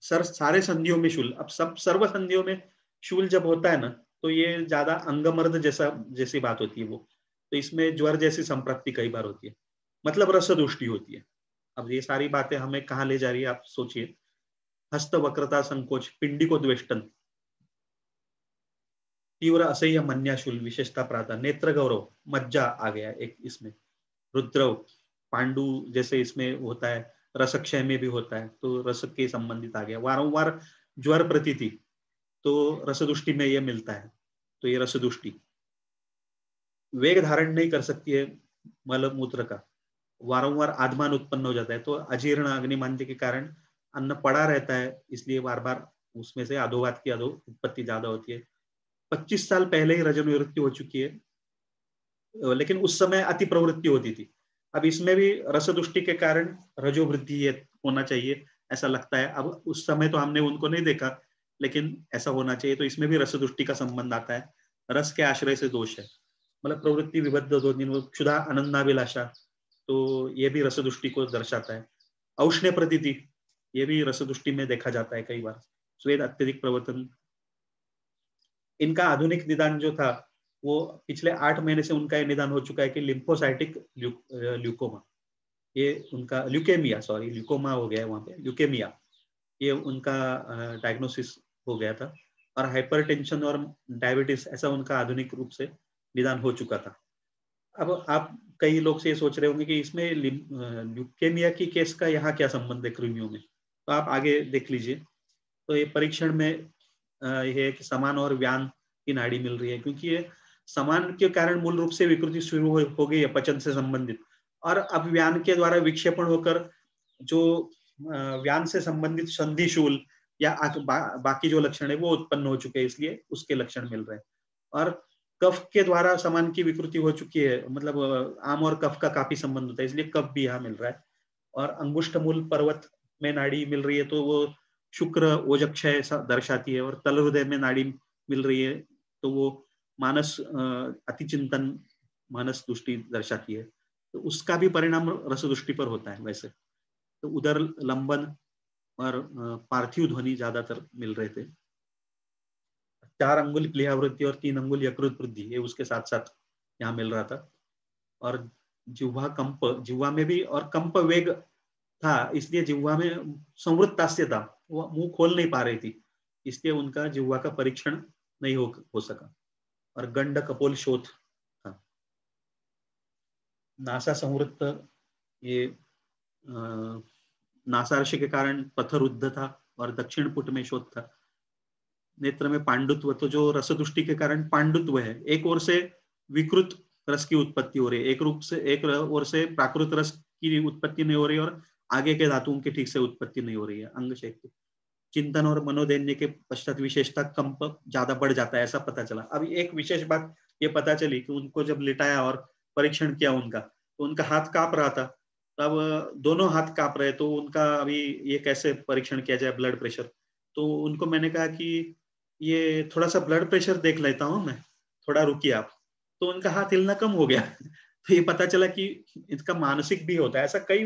सारे संधियों में शूल, अब सब सर्व संधियों में शूल जब होता है ना, तो ये ज्यादा अंगमर्द जैसी बात होती है वो। तो इसमें ज्वर जैसी संप्रप्ति कई बार होती है, मतलब रसदुष्टि होती है। अब ये सारी बातें हमें कहाँ ले जा रही है आप सोचिए। हस्त वक्रता, संकोच, पिंडिकोद्वेष्टन, तीव्र असह्य मन्याशूल, विशेषता प्राता, नेत्र गौरव, मज्जा आ गया एक इसमें, रुद्रव, पांडु जैसे इसमें होता है, रसक्षय में भी होता है, तो रस के संबंधित आ गया। वारंवार ज्वर प्रतीति, तो रसदुष्टि में ये मिलता है, तो ये रसदुष्टि। वेग धारण नहीं कर सकती है मल मूत्र का, वारंवार आधमान उत्पन्न हो जाता है, तो अजीर्ण अग्निमांद्य के कारण अन्न पड़ा रहता है, इसलिए बार बार उसमें से अधोवात की अधो उत्पत्ति ज्यादा होती है। 25 साल पहले ही रजन निवृत्ति हो चुकी है, लेकिन उस समय अति प्रवृत्ति होती थी। अब इसमें भी रसदुष्टि के कारण रजो वृद्धि होना चाहिए ऐसा लगता है। अब उस समय तो हमने उनको नहीं देखा, लेकिन ऐसा होना चाहिए, तो इसमें भी रसदुष्टि का संबंध आता है। रस के आश्रय से दोष है, मतलब प्रवृत्ति विबद्ध दो दिन, क्षुधा आनंदाभिलाषा, तो ये भी रसदुष्टि को दर्शाता है। औष्ण्य प्रतीति, ये भी रसदुष्टि में देखा जाता है कई बार। स्वेद अत्यधिक प्रवर्तन। इनका आधुनिक निदान जो था वो पिछले 8 महीने से उनका ये निदान हो चुका है कि लिम्फोसाइटिक ल्यूकोमा, ये उनका ल्यूकेमिया, सॉरी ल्यूकोमा हो गया है वहां पे, ल्यूकेमिया, ये उनका डायग्नोसिस हो गया था। और हाइपरटेंशन और डायबिटीज, ऐसा उनका आधुनिक रूप से निदान हो चुका था। अब आप कई लोग से ये सोच रहे होंगे कि इसमें ल्यूकेमिया की केस का यहाँ क्या संबंध है कृमियों में, तो आप आगे देख लीजिए। तो ये परीक्षण में ये है कि समान और व्यान की नाड़ी मिल रही है, क्योंकि ये समान के कारण मूल रूप से विकृति शुरू हो गई है पचन से संबंधित, और अब व्यान के द्वारा विक्षेपण होकर जो व्यान से संबंधित संधिशूल या बाकी जो लक्षण है वो उत्पन्न हो चुके हैं, इसलिए उसके लक्षण मिल रहे हैं। और कफ के द्वारा समान की विकृति हो चुकी है, मतलब आम और कफ का काफी संबंध होता है, इसलिए कफ भी यहाँ मिल रहा है। और अंगुष्ठ मूल पर्वत में नाड़ी मिल रही है, तो वो शुक्र ओजक्षय दर्शाती है। और तल हृदय में नाड़ी मिल रही है, तो वो मानस अतिचिंतन, मानस दृष्टि दर्शाती है, तो उसका भी परिणाम रसदुष्टि पर होता है वैसे। तो उदर लंबन और पार्थिव ध्वनि ज्यादातर मिल रहे थे। 4 अंगुल प्लीहावृत्ति और 3 अंगुल यकृत वृद्धि, ये उसके साथ साथ यहाँ मिल रहा था। और जिह्वा कंप, जिह्वा में भी और कंप वेग था, इसलिए जिह्वा में संवृत्तास्य था, वो मुंह खोल नहीं पा रही थी, इसलिए उनका जिह्वा का परीक्षण नहीं हो सका। और गंड कपोल शोथ था। नासा संवृत्त, ये नासार्श के कारण पथरुद्ध था और दक्षिण पुट में शोथ था। नेत्र में पांडुत्व, तो जो रसदुष्टि के कारण पांडुत्व है, एक ओर से विकृत रस की उत्पत्ति हो रही है, एक ओर से प्राकृत रस की उत्पत्ति नहीं हो रही, और आगे के धातुओं की ठीक से उत्पत्ति नहीं हो रही है। अंग शक्ति, चिंतन और मनोदैन्य के पश्चात विशेषता कंप ज्यादा बढ़ जाता है, ऐसा पता चला। अब एक विशेष बात ये पता चली कि उनको जब लिटाया और परीक्षण किया उनका, तो उनका हाथ कांप रहा था। तब दोनों हाथ कांप रहे, तो उनका अभी ये कैसे परीक्षण किया जाए ब्लड प्रेशर, तो उनको मैंने कहा कि ये थोड़ा सा ब्लड प्रेशर देख लेता हूँ मैं, थोड़ा रुकिए आप। तो उनका हाथ हिलना कम हो गया तो ये पता चला कि इसका मानसिक भी होता है। ऐसा कई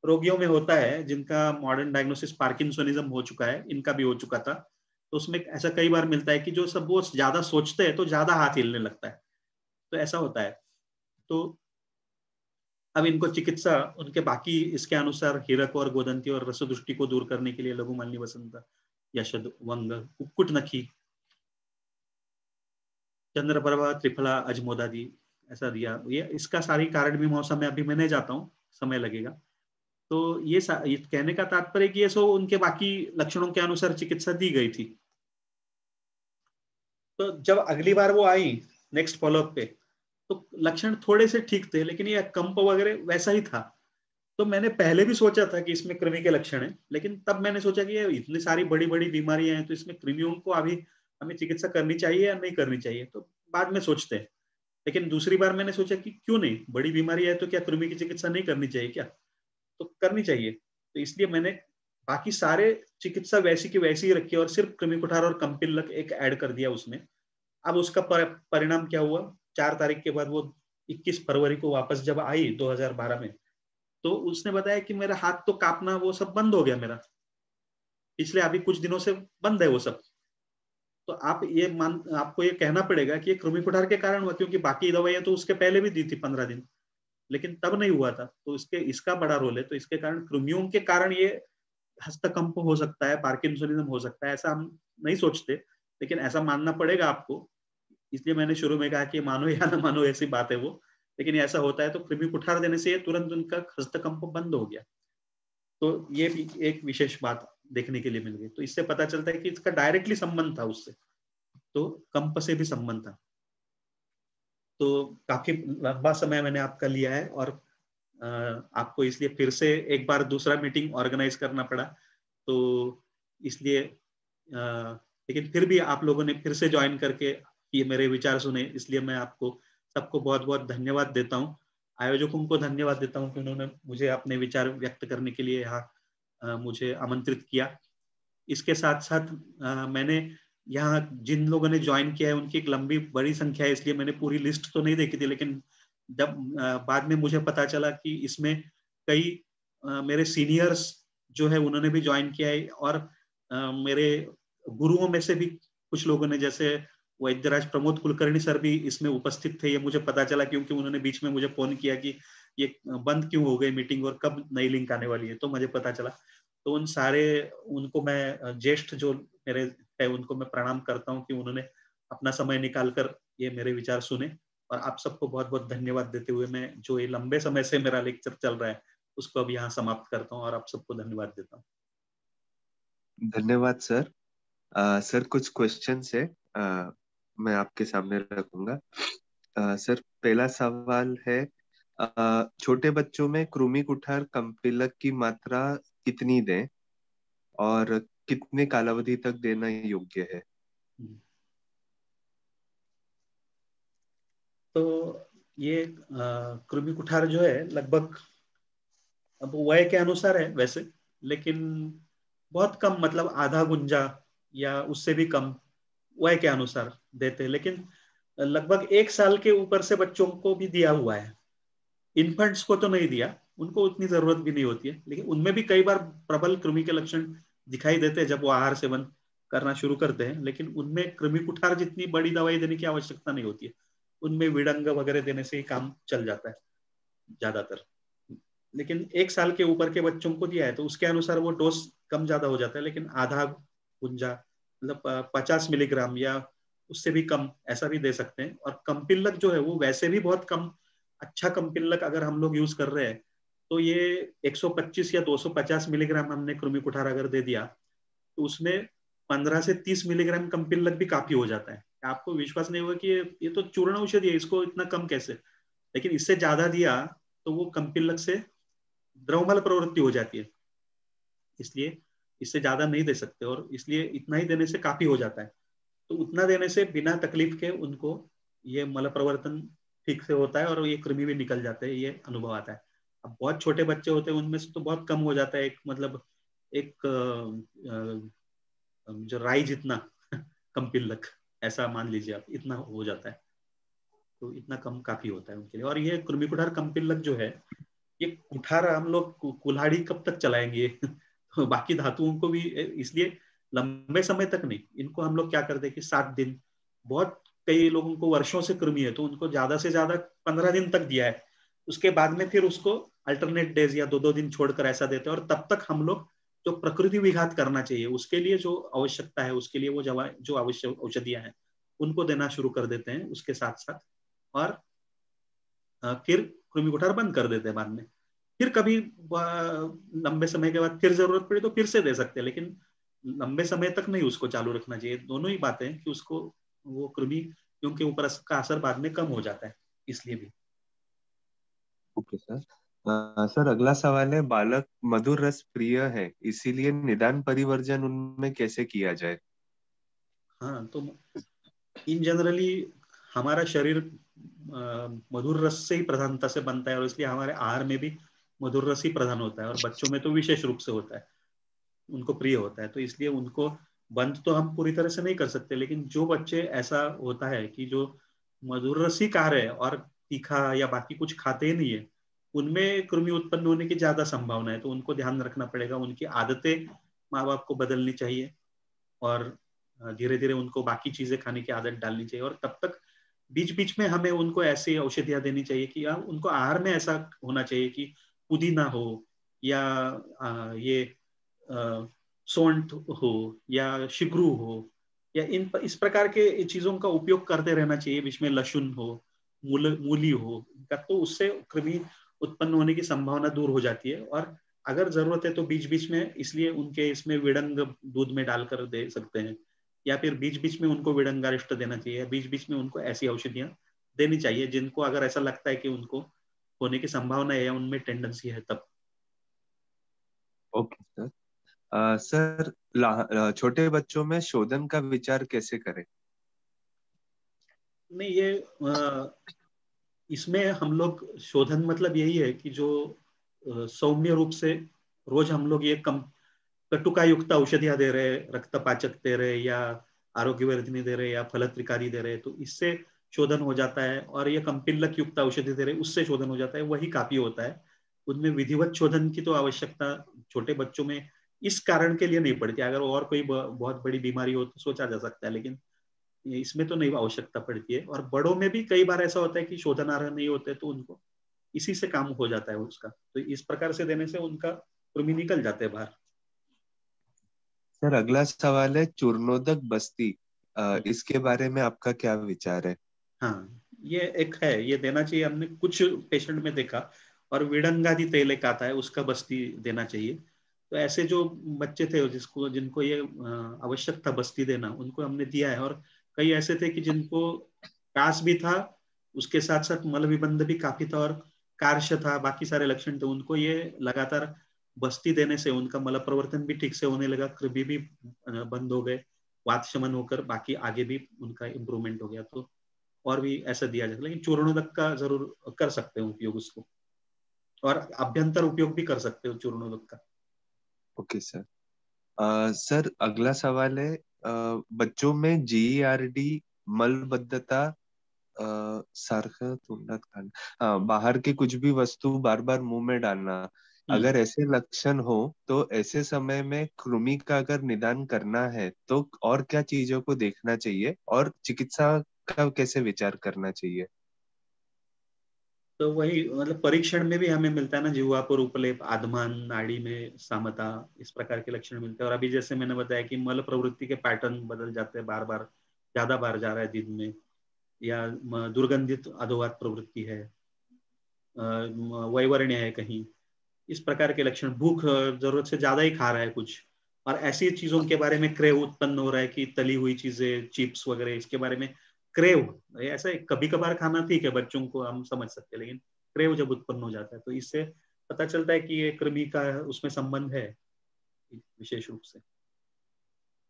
रोगियों में होता है जिनका मॉडर्न डायग्नोसिस पार्किंसोनिज्म हो चुका है, इनका भी हो चुका था। तो उसमें ऐसा कई बार मिलता है कि जो सब वो ज्यादा सोचते हैं तो ज्यादा हाथ हिलने लगता है, तो ऐसा होता है। तो अब इनको चिकित्सा उनके बाकी इसके अनुसार हिरक और गोदंती और रसदुष्टि को दूर करने के लिए लघु मालिनी वसंत, यशद, वंग, कुक्कुट नखी, चंद्रप्रभा, त्रिफला, अजमोदादी, ऐसा दिया। ये इसका सारी कारण भी मौसम में अभी मैं नहीं जाता हूँ, समय लगेगा। तो ये कहने का तात्पर्य कि ये सो उनके बाकी लक्षणों के अनुसार चिकित्सा दी गई थी। तो जब अगली बार वो आई नेक्स्ट फॉलोअप पे, तो लक्षण थोड़े से ठीक थे, लेकिन ये कंप वगैरह वैसा ही था। तो मैंने पहले भी सोचा था कि इसमें कृमि के लक्षण है, लेकिन तब मैंने सोचा कि ये इतनी सारी बड़ी बड़ी बीमारियां हैं, तो इसमें कृमियों को अभी हमें चिकित्सा करनी चाहिए या नहीं करनी चाहिए, तो बाद में सोचते हैं। लेकिन दूसरी बार मैंने सोचा कि क्यों नहीं, बड़ी बीमारी है तो क्या कृमि की चिकित्सा नहीं करनी चाहिए क्या, तो करनी चाहिए। तो इसलिए मैंने बाकी सारे चिकित्सा वैसी की वैसी ही रखी और सिर्फ कृमि कुठार और कंपिल्लक एक ऐड कर दिया उसमें। अब उसका परिणाम क्या हुआ, 4 तारीख के बाद वो 21 फरवरी को वापस जब आई 2012 में, तो उसने बताया कि मेरा हाथ तो कांपना वो सब बंद हो गया मेरा, पिछले अभी कुछ दिनों से बंद है वो सब। तो आपको ये कहना पड़ेगा कि ये कृमि कुठार के कारण हुआ, क्योंकि बाकी दवाइयां तो उसके पहले भी दी थी 15 दिन, लेकिन तब नहीं हुआ था। तो इसका बड़ा रोल है। तो इसके कारण कृमियों के कारण ये हस्तकंप हो सकता है, पार्किंसोनिज्म हो सकता है, ऐसा हम नहीं सोचते, लेकिन ऐसा मानना पड़ेगा आपको। इसलिए मैंने शुरू में कहा कि मानो या ना मानो ऐसी बात है वो, लेकिन ऐसा होता है। तो कृमि कुठार देने से तुरंत उनका हस्तकंप बंद हो गया। तो ये भी एक विशेष बात देखने के लिए मिल गई। तो इससे पता चलता है कि इसका डायरेक्टली संबंध था उससे, तो कंप से भी संबंध था। तो काफी लंबा समय मैंने आपका लिया है, और आपको इसलिए फिर से एक बार दूसरा मीटिंग ऑर्गेनाइज करना पड़ा। तो इसलिए लेकिन फिर भी आप लोगों ने फिर से ज्वाइन करके ये मेरे विचार सुने, इसलिए मैं आपको सबको बहुत बहुत धन्यवाद देता हूँ। आयोजकों को धन्यवाद देता हूँ कि उन्होंने मुझे अपने विचार व्यक्त करने के लिए यहाँ मुझे आमंत्रित किया। इसके साथ साथ मैंने यहाँ जिन लोगों ने ज्वाइन किया है उनकी एक लंबी बड़ी संख्या है, इसलिए मैंने पूरी लिस्ट तो नहीं देखी थी, लेकिन जब बाद में मुझे पता चला कि इसमें कई मेरे सीनियर्स जो है उन्होंने भी ज्वाइन किया है, और मेरे गुरुओं में से भी कुछ लोगों ने, जैसे वैद्यराज प्रमोद कुलकर्णी सर भी इसमें उपस्थित थे। ये मुझे पता चला क्योंकि उन्होंने बीच में मुझे फोन किया कि ये बंद क्यों हो गई मीटिंग और कब नई लिंक आने वाली है, तो मुझे पता चला। तो उनको मैं ज्येष्ठ जो मेरे है उनको मैं प्रणाम करता हूँ कि उन्होंने अपना समय निकालकर ये मेरे विचार सुने। और आप सबको बहुत बहुत धन्यवाद देते हुए मैं जो ये लंबे समय से मेरा लेक्चर चल रहा है उसको अब यहाँ समाप्त करता हूँ, और आप सबको धन्यवाद देता हूँ।
धन्यवाद सर। सर कुछ क्वेश्चंस है, मैं आपके सामने रखूंगा। सर पहला सवाल है, छोटे बच्चों में कृमि कुठार कम्पिलक की मात्रा कितनी दें और कितने कालावधि तक देना योग्य है?
तो ये कृमि कुठार जो है लगभग अब वय के अनुसार है वैसे, लेकिन बहुत कम, मतलब आधा गुंजा या उससे भी कम वय के अनुसार देते हैं। लेकिन लगभग 1 साल के ऊपर से बच्चों को भी दिया हुआ है। इन्फेंट्स को तो नहीं दिया, उनको उतनी जरूरत भी नहीं होती है, लेकिन उनमें भी कई बार प्रबल कृमि के लक्षण दिखाई देते हैं जब वो आहार सेवन करना शुरू करते हैं। लेकिन उनमें कृमि कुठार जितनी बड़ी दवाई देने की आवश्यकता नहीं होती है, उनमें विडंग वगैरह देने से ही काम चल जाता है ज्यादातर। लेकिन 1 साल के ऊपर के बच्चों को दिया है तो उसके अनुसार वो डोज कम ज्यादा हो जाता है, लेकिन आधा गुंजा मतलब 50 मिलीग्राम या उससे भी कम ऐसा भी दे सकते हैं। और कम्पिल्लक जो है वो वैसे भी बहुत कम, अच्छा कम्पिल्लक अगर हम लोग यूज कर रहे हैं तो ये 125 या 250 मिलीग्राम हमने कृमि कुठार अगर दे दिया तो उसमें 15 से 30 मिलीग्राम कम्पिल्लक भी काफी हो जाता है। आपको विश्वास नहीं होगा कि ये तो चूर्ण औषधि है, इसको इतना कम कैसे। लेकिन इससे ज्यादा दिया तो वो कम्पिल्लक से द्रवमल प्रवृत्ति हो जाती है, इसलिए इससे ज्यादा नहीं दे सकते, और इसलिए इतना ही देने से काफी हो जाता है। तो उतना देने से बिना तकलीफ के उनको ये मल प्रवर्तन ठीक से होता है और ये कृमि भी निकल जाते हैं, ये अनुभव आता है। अब बहुत छोटे बच्चे होते हैं उनमें से तो बहुत कम हो जाता है, एक मतलब एक जो राई जितना कम्पिल्लक, ऐसा मान लीजिए आप, इतना हो जाता है। तो इतना कम काफी होता है उनके लिए। और ये कृमि कुठार कम्पिल्लक जो है, ये कुठार हम लोग कुल्हाड़ी कब तक चलाएंगे तो बाकी धातुओं को भी इसलिए लंबे समय तक नहीं, इनको हम लोग क्या करते हैं कि 7 दिन, बहुत कई लोगों को वर्षों से कृमि है तो उनको ज्यादा से ज्यादा 15 दिन तक दिया है। उसके बाद में फिर उसको अल्टरनेट डेज या 2-2 दिन छोड़कर ऐसा देते हैं। और तब तक हम लोग जो प्रकृति विघात करना चाहिए उसके लिए जो आवश्यकता है, उसके लिए वो जो आवश्यक औषधियां हैं उनको देना शुरू कर देते हैं उसके साथ साथ। और फिर कृमि कुठार बंद कर देते हैं बाद में। फिर कभी लंबे समय के बाद फिर जरूरत पड़ी तो फिर से दे सकते हैं, लेकिन लंबे समय तक नहीं उसको चालू रखना चाहिए। दोनों ही बातें कि उसको वो कृमि उनके ऊपर का असर बाद में कम हो जाता है, इसलिए भी।
Okay sir. सर अगला सवाल है, बालक मधुर रस प्रिय है, इसीलिए निदान परिवर्जन उनमें कैसे किया जाए?
हाँ, तो इन जनरली हमारा शरीर मधुर रस से ही प्रधानता से बनता है, और इसलिए हमारे आहार में भी मधुर रस ही प्रधान होता है, और बच्चों में तो विशेष रूप से होता है, उनको प्रिय होता है। तो इसलिए उनको बंद तो हम पूरी तरह से नहीं कर सकते, लेकिन जो बच्चे ऐसा होता है कि जो मधुर रस ही खा रहे हैं और तीखा या बाकी कुछ खाते ही नहीं है, उनमें कृमि उत्पन्न होने की ज्यादा संभावना है। तो उनको ध्यान रखना पड़ेगा, उनकी आदतें माँ बाप को बदलनी चाहिए। और धीरे धीरे उनको बाकी चीजें खाने की आदत डालनी चाहिए, और तब तक बीच बीच में हमें उनको ऐसी औषधियां देनी चाहिए कि उनको आहार में ऐसा होना चाहिए कि पुदीना हो, या ये सौंठ हो, या शिगरू हो, या इस प्रकार के चीजों का उपयोग करते रहना चाहिए। बीच में लहसुन हो, मूली हो, तो उससे कृमि उत्पन्न होने की संभावना दूर हो जाती है। और अगर जरूरत है तो बीच बीच में इसलिए उनके इसमें विडंग दूध में डालकर दे सकते हैं, या फिर बीच बीच में उनको विडंगारिष्ट देना चाहिए, बीच बीच में उनको ऐसी औषधियां देनी चाहिए जिनको अगर ऐसा लगता है कि उनको होने की संभावना है या उनमें टेंडेंसी है तब।
Okay sir. सर, छोटे बच्चों में शोधन का विचार कैसे करें?
नहीं, ये इसमें हम लोग शोधन मतलब यही है कि जो सौम्य रूप से रोज हम लोग ये कम कटुका युक्त औषधियां दे रहे, रक्तपाचक दे रहे, या आरोग्यवर्धिनी दे रहे, या फलत्रिकारी दे रहे, तो इससे शोधन हो जाता है। और ये कम्पिल्लक युक्त औषधि दे रहे, उससे शोधन हो जाता है, वही काफी होता है। उनमें विधिवत शोधन की तो आवश्यकता छोटे बच्चों में इस कारण के लिए नहीं पड़ती। अगर और कोई बहुत बड़ी बीमारी हो तो सोचा जा सकता है, लेकिन इसमें तो नहीं आवश्यकता पड़ती है। और बड़ों में भी कई बार ऐसा होता है कि शोधनार्ह नहीं होते, तो उनको इसी से काम हो जाता है उसका। तो इस प्रकार से देने से उनका कृमि निकल जाते हैं बाहर।
सर, अगला सवाल है चूर्णोदक बस्ती। इसके बारे में आपका क्या विचार है?
हाँ, ये एक है, ये देना चाहिए। हमने कुछ पेशेंट में देखा। और विडंगादि तेल एक आता है, उसका बस्ती देना चाहिए। तो ऐसे जो बच्चे थे जिनको ये आवश्यक था बस्ती देना, उनको हमने दिया है। और कई ऐसे थे कि जिनको कास भी था, उसके साथ साथ मल विबंध भी काफी था, और कार्श था, बाकी सारे लक्षण थे। उनको ये लगातार बस्ती देने से उनका मल प्रवर्तन भी ठीक से होने लगा, कृमि भी बंद हो गए, वात शमन होकर बाकी आगे भी उनका इम्प्रूवमेंट हो गया। तो और भी ऐसा दिया जाता है, लेकिन चूर्णोदक का जरूर कर सकते हो उपयोग उसको, और अभ्यंतर उपयोग भी कर सकते हो चूर्णोदक का।
Okay sir. सर, अगला सवाल है बच्चों में GERD, मलबद्धता, सारखं तोंडात खाना, हाँ, बाहर की कुछ भी वस्तु बार बार मुंह में डालना,
हम्म
अगर ऐसे लक्षण हो तो ऐसे समय में कृमि का अगर निदान करना है तो और क्या चीजों को देखना चाहिए और चिकित्सा का कैसे विचार करना चाहिए?
तो वही मतलब परीक्षण में भी हमें मिलता है ना, जिह्वा पर उपलेप, आधमान नाड़ी में सामता, इस प्रकार के लक्षण मिलते हैं। और अभी जैसे मैंने बताया कि मल प्रवृत्ति के पैटर्न बदल जाते हैं, बार बार ज्यादा बार जा रहा है दिन में, या दुर्गंधित अधोवात प्रवृत्ति है, वैवरण्य है कहीं, इस प्रकार के लक्षण, भूख जरूरत से ज्यादा ही खा रहा है कुछ, और ऐसी चीजों के बारे में क्रेव उत्पन्न हो रहा है कि तली हुई चीजें, चिप्स वगैरह, इसके बारे में क्रेव, ऐसा कभी कभार खाना ठीक है, बच्चों को हम समझ सकते हैं, लेकिन क्रेव जब उत्पन्न हो जाता है तो इससे पता चलता है कि ये कृमि का उसमें संबंध है विशेष रूप से।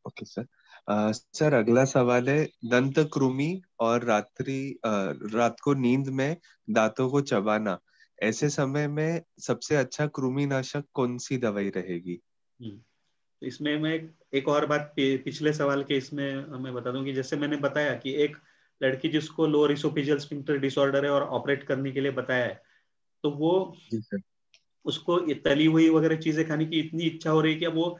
Okay sir. सर, अगला सवाल है दंत कृमि और रात को नींद में दांतों को चबाना, ऐसे समय में सबसे अच्छा कृमिनाशक कौन सी दवाई रहेगी?
तो इसमें मैं एक और बात पिछले सवाल के इसमें मैं बता दूं कि जैसे मैंने बताया कि एक लड़की जिसको लोअर इसोफेजियल स्फिंक्टर डिसऑर्डर है और ऑपरेट करने के लिए बताया है, तो वो
जी सर।
उसको ये तली हुई वगैरह चीजें खाने की इतनी इच्छा हो रही है कि अब वो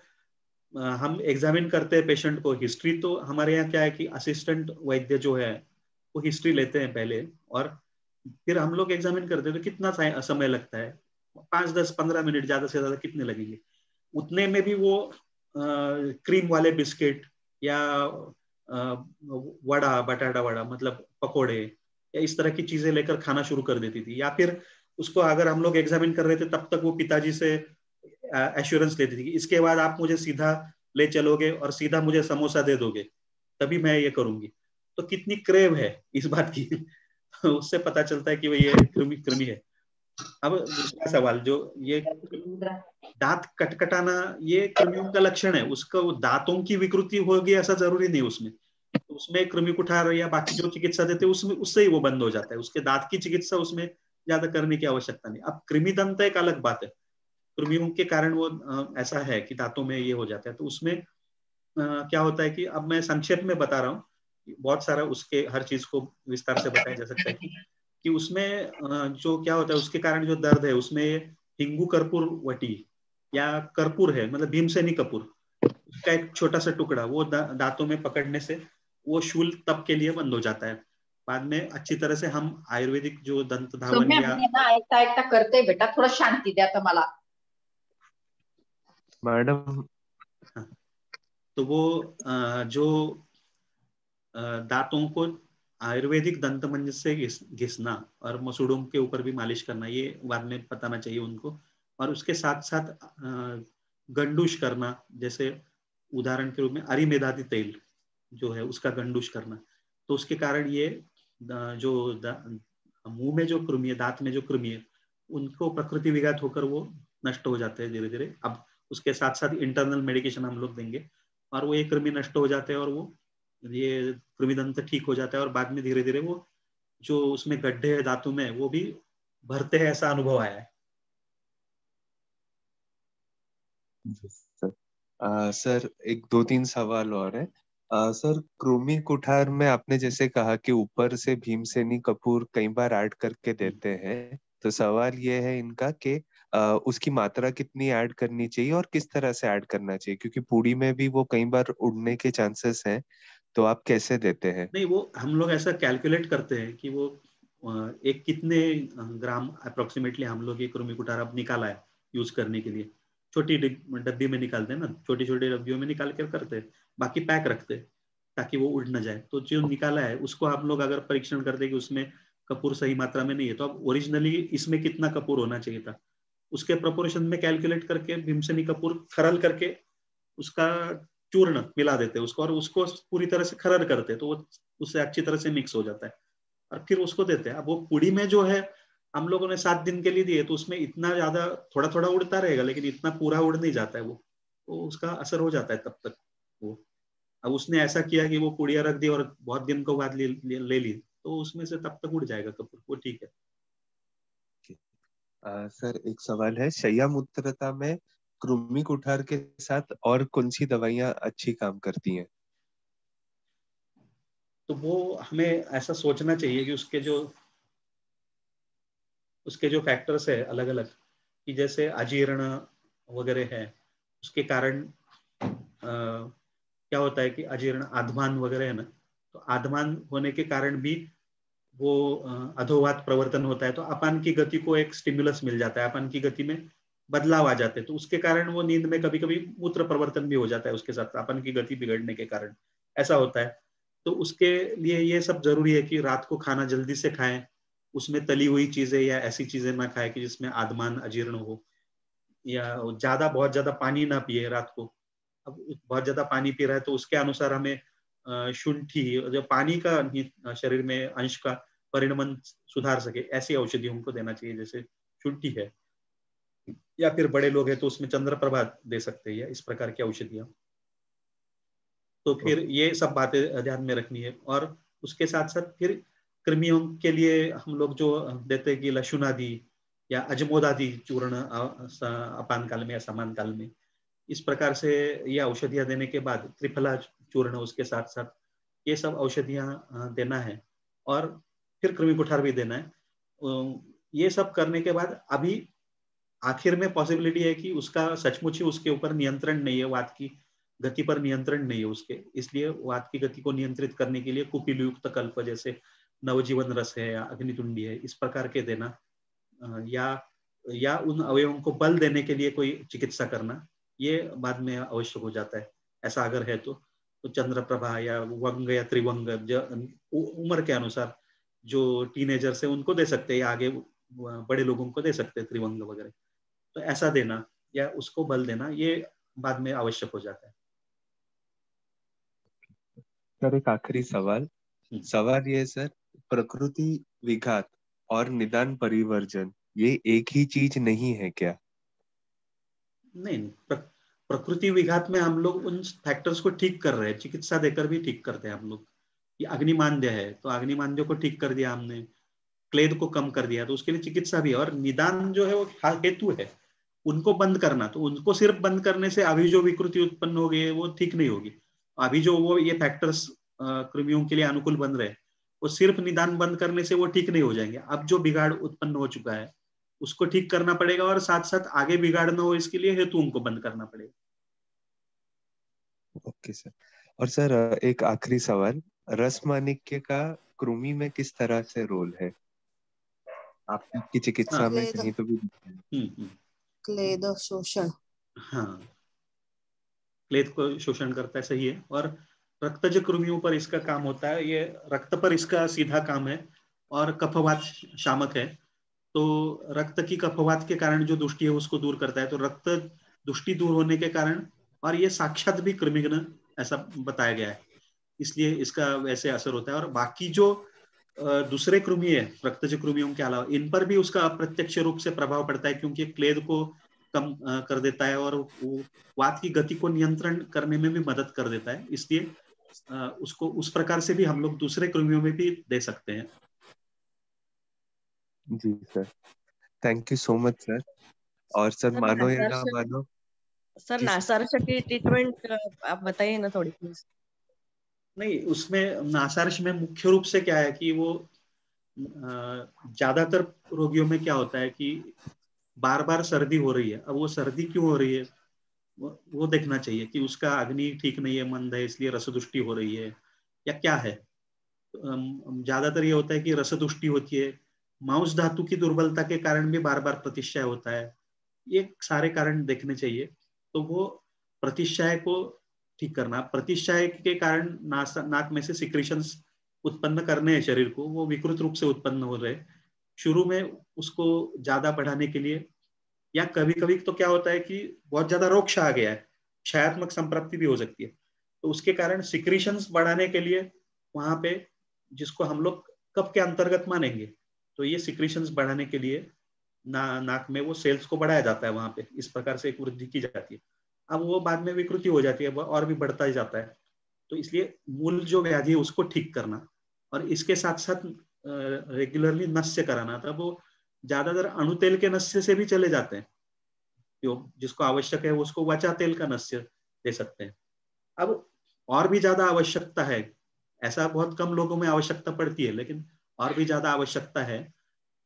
हम एग्जामिन करते हैं पेशेंट को, हिस्ट्री तो हमारे यहाँ क्या है कि असिस्टेंट वैद्य जो है वो हिस्ट्री लेते हैं पहले, और फिर हम लोग एग्जामिन करते हैं। तो कितना समय लगता है, 5, 10, 15 मिनट, ज्यादा से ज्यादा कितने लगेंगे? उतने में भी वो क्रीम वाले बिस्किट, या वड़ा, बटाटा वड़ा मतलब पकोड़े, या इस तरह की चीजें लेकर खाना शुरू कर देती थी। या फिर उसको अगर हम लोग एग्जामिन कर रहे थे तब तक वो पिताजी से एश्योरेंस लेती थी कि इसके बाद आप मुझे सीधा ले चलोगे और सीधा मुझे समोसा दे दोगे, तभी मैं ये करूंगी। तो कितनी क्रेव है इस बात की उससे पता चलता है कि वो ये कृमि कृमि है। अब दूसरा सवाल, जो ये दांत कटकटाना, ये कृमियों का लक्षण है, उसका वो दांतों की विकृति होगी ऐसा जरूरी नहीं उसमें। तो उसमें कृमि कुठार या बाकी जो चिकित्सा देते हैं उसमें उससे ही वो बंद हो जाता है, उसके दांत की चिकित्सा उसमें ज्यादा करने की आवश्यकता नहीं। अब कृमि दंत एक अलग बात है, कृमियों के कारण वो ऐसा है कि दांतों में ये हो जाता है। तो उसमें क्या होता है कि अब मैं संक्षेप में बता रहा हूँ, बहुत सारा उसके हर चीज को विस्तार से बताया जा सकता है कि उसमें जो क्या होता है उसके कारण जो दर्द है उसमें हिंगू कर्पूर वटी, या कर्पूर है मतलब भीमसेनी कपूर, का एक छोटा सा टुकड़ा वो दांतों में पकड़ने से वो शूल तब के लिए बंद हो जाता है। बाद में अच्छी तरह से हम आयुर्वेदिक जो दंत धावन
सौम्या,
या
मी ना ऐकता ऐकता करते बेटा, थोडं शांती द्या आता मला.
मैडम,
हाँ, तो वो जो दांतों को आयुर्वेदिक दंत मंजन से घिसना और मसूड़ों के ऊपर भी मालिश करना, ये बाद में बताना चाहिए उनको। और उसके साथ साथ गंडूश करना, जैसे उदाहरण के रूप में अरिमेदादी तेल जो है उसका गंडूश करना, तो उसके कारण ये जो मुंह में जो कृमि है, दांत में जो कृमि है, उनको प्रकृति विघात होकर वो नष्ट हो जाते हैं धीरे धीरे। अब उसके साथ साथ इंटरनल मेडिकेशन हम लोग देंगे और वो ये कृमि नष्ट हो जाते हैं और वो ये कृमिदंत ठीक हो जाता है। और बाद में धीरे धीरे वो जो उसमें गड्ढे है दांतों में वो भी भरते हैं, ऐसा अनुभव आया है।
सर सर एक दो तीन सवाल और है। सर, कृमि कुठार में आपने जैसे कहा कि ऊपर से भीमसेनी कपूर कई बार ऐड करके देते हैं, तो सवाल ये है इनका कि उसकी मात्रा कितनी ऐड करनी चाहिए और किस तरह से ऐड करना चाहिए, क्योंकि पूड़ी में भी वो कई बार उड़ने के चांसेस हैं, तो आप कैसे देते हैं?
नहीं, वो हम लोग ऐसा कैलकुलेट करते हैं कि वो एक कितने ग्राम अप्रोक्सीमेटली हम लोग ये कृमि कुठार अब निकाला है यूज करने के लिए। छोटी डब्बी में निकालते हैं ना, छोटी छोटी डब्बियों में निकाल कर करते हैं, बाकी पैक रखते हैं ताकि वो उड़ न जाए। तो जो निकाला है उसको आप लोग अगर परीक्षण करते कि उसमें कपूर सही मात्रा में नहीं है, तो अब ओरिजिनली इसमें कितना कपूर होना चाहिए था उसके प्रोपोर्शन में कैलकुलेट करके भीमसेनी कपूर खरल करके उसका चूर्ण मिला देते हैं उसको, और उसको पूरी तरह से खरल करते हैं, तो वो उससे अच्छी तरह से मिक्स हो जाता है और फिर उसको देते हैं। अब वो पुड़ी में जो है हम लोगों ने 7 दिन के लिए दिए, तो उसमें इतना ज्यादा थोड़ा थोड़ा उड़ता रहेगा, लेकिन इतना पूरा उड़ नहीं जाता है वो, तो उसका असर हो जाता है तब तक वो। अब उसने ऐसा किया कि वो पुड़िया रख दी और बहुत दिन को बाद ले ली, तो उसमें से तब तक उड़ जाएगा कपूर, वो ठीक है।
सर एक सवाल है, शैया मूत्रता में कृमि कुठार के साथ और कौन सी दवाइयाँ अच्छी काम करती हैं?
तो वो हमें ऐसा सोचना चाहिए कि उसके जो फैक्टर्स है अलग अलग, कि जैसे अजीर्ण वगैरह है, उसके कारण क्या होता है कि अजीर्ण आधमान वगैरह है ना, तो आधमान होने के कारण भी वो अधोवात प्रवर्तन होता है, तो अपान की गति को एक स्टिमुलस मिल जाता है, अपान की गति में बदलाव आ जाते हैं, तो उसके कारण वो नींद में कभी कभी मूत्र प्रवर्तन भी हो जाता है उसके साथ, अपान की गति बिगड़ने के कारण ऐसा होता है। तो उसके लिए ये सब जरूरी है कि रात को खाना जल्दी से खाएं, उसमें तली हुई चीजें या ऐसी चीजें ना खाएं कि जिसमें आदमान अजीर्ण हो, या बहुत ज्यादा पानी ना पिए रात को। अब बहुत ज्यादा पानी पी रहा है तो उसके अनुसार हमें शुंठी, जो पानी का शरीर में अंश का परिणमन सुधार सके, ऐसी औषधि हमको देना चाहिए, जैसे शुंठी है, या फिर बड़े लोग हैं तो उसमें चंद्रप्रभा दे सकते हैं, या इस प्रकार की औषधियां। तो फिर ये सब बातें ध्यान में रखनी है। और उसके साथ साथ फिर कृमियों के लिए हम लोग जो देते हैं कि लहसुन आदि या अजमोद आदि चूर्ण अपान काल में या समान काल में, इस प्रकार से ये औषधियां देने के बाद त्रिफला चूर्ण उसके साथ साथ ये सब औषधियां देना है, और फिर कृमि कुठार भी देना है। ये सब करने के बाद अभी आखिर में पॉसिबिलिटी है कि उसका सचमुच ही उसके ऊपर नियंत्रण नहीं है, वात की गति पर नियंत्रण नहीं है उसके, इसलिए वात की गति को नियंत्रित करने के लिए कुपिलयुक्त कल्प जैसे नवजीवन रस है या अग्नितुंडी है, इस प्रकार के देना, या उन अवयवों को बल देने के लिए कोई चिकित्सा करना, ये बाद में आवश्यक हो जाता है। ऐसा अगर है तो चंद्रप्रभा या वंग या त्रिवंग उम्र के अनुसार जो टीनेजर्स है उनको दे सकते हैं, या आगे बड़े लोगों को दे सकते हैं त्रिवंग वगैरह, तो ऐसा देना या उसको बल देना ये बाद में आवश्यक हो जाता है।
सर एक आखिरी सवाल।
हम्म।
सवाल ये है सर, प्रकृति विघात और निदान परिवर्जन ये एक ही चीज नहीं है क्या?
नहीं, प्रकृति विघात में हम लोग उन फैक्टर्स को ठीक कर रहे हैं, चिकित्सा देकर भी ठीक करते हैं हम लोग। ये अग्निमांद्य है तो अग्निमांद्य को ठीक कर दिया हमने, क्लेद को कम कर दिया, तो उसके लिए चिकित्सा भी है। और निदान जो है वो हेतु है, उनको बंद करना, तो उनको सिर्फ बंद करने से अभी जो विकृति उत्पन्न हो गई है वो ठीक नहीं होगी। अभी जो वो ये फैक्टर्स कृमियों के लिए अनुकूल बन रहे हैं, वो सिर्फ निदान बंद करने से वो ठीक नहीं हो जाएंगे। अब जो बिगाड़ उत्पन्न हो चुका है उसको ठीक करना पड़ेगा, और साथ साथ आगे बिगाड़ ना हो इसके लिए हेतुओं को बंद करना पड़ेगा।
Okay sir. और सर एक आखिरी सवाल, रस माणिक्य का कृमि में किस तरह से रोल है? आपकी चिकित्सा
हाँ।
में
क्लेद
कहीं तो भी दिखता है?
हम्म।
क्लेद शोषण।
हाँ, प्लेट को शोषण करता है, सही है। और रक्तज कृमियों पर इसका काम होता है, ये रक्त पर इसका सीधा काम है और कफवात शामक है। तो रक्त की कफवात के कारण जो दुष्टि है उसको दूर करता है। तो रक्त दुष्टि दूर होने के कारण, और ये साक्षात भी कृमिघ्न ऐसा बताया गया है, इसलिए इसका वैसे असर होता है। और बाकी जो दूसरे कृमि है रक्तज कृमियों के अलावा, इन पर भी उसका अप्रत्यक्ष रूप से प्रभाव पड़ता है, क्योंकि क्लेद को कम कर देता है और वो वात की गति को नियंत्रण करने में भी मदद कर देता है। इसलिए उसको उस प्रकार से भी हम लोग दूसरे कृमियों में भी दे सकते हैं।
जी sir, thank you so much sir. और सर
सर
मानो या ना
नासारश
मानो
सर
कि
नासारश की ट्रीटमेंट आप बताइए ना थोड़ी प्लीज।
नहीं, उसमें नासारश में मुख्य रूप से क्या है कि वो ज्यादातर रोगियों में क्या होता है कि बार बार सर्दी हो रही है। अब वो सर्दी क्यों हो रही है, वो देखना चाहिए कि उसका अग्नि ठीक नहीं है, मंद है, इसलिए रसदुष्टि हो रही है या क्या है। ज्यादातर ये होता है कि रसदुष्टि होती है, मांस धातु की दुर्बलता के कारण भी बार बार प्रतिशय होता है। ये सारे कारण देखने चाहिए। तो वो प्रतिशय को ठीक करना, प्रतिशय के कारण नाक में से सिक्रेशंस उत्पन्न करने हैं शरीर को, वो विकृत रूप से उत्पन्न हो रहे। शुरू में उसको ज्यादा बढ़ाने के लिए, या कभी कभी तो क्या होता है कि बहुत ज्यादा रोगशा आ गया है, क्षयात्मक संप्रप्ति भी हो सकती है, तो उसके कारण सिक्रीशंस बढ़ाने के लिए वहां पे, जिसको हम लोग कफ के अंतर्गत मानेंगे, तो ये सिक्रीशंस बढ़ाने के लिए नाक में वो सेल्स को बढ़ाया जाता है, वहां पे इस प्रकार से एक वृद्धि की जाती है। अब वो बाद में विकृति हो जाती है और भी बढ़ता ही जाता है। तो इसलिए मूल जो व्याधि है उसको ठीक करना, और इसके साथ साथ रेगुलरली नस्य कराना। तब वो ज्यादातर अणु तेल के नस्य से भी चले जाते हैं, जो जिसको आवश्यक है उसको वचा तेल का नस्य दे सकते हैं। अब और भी ज्यादा आवश्यकता है, ऐसा बहुत कम लोगों में आवश्यकता पड़ती है, लेकिन और भी ज्यादा आवश्यकता है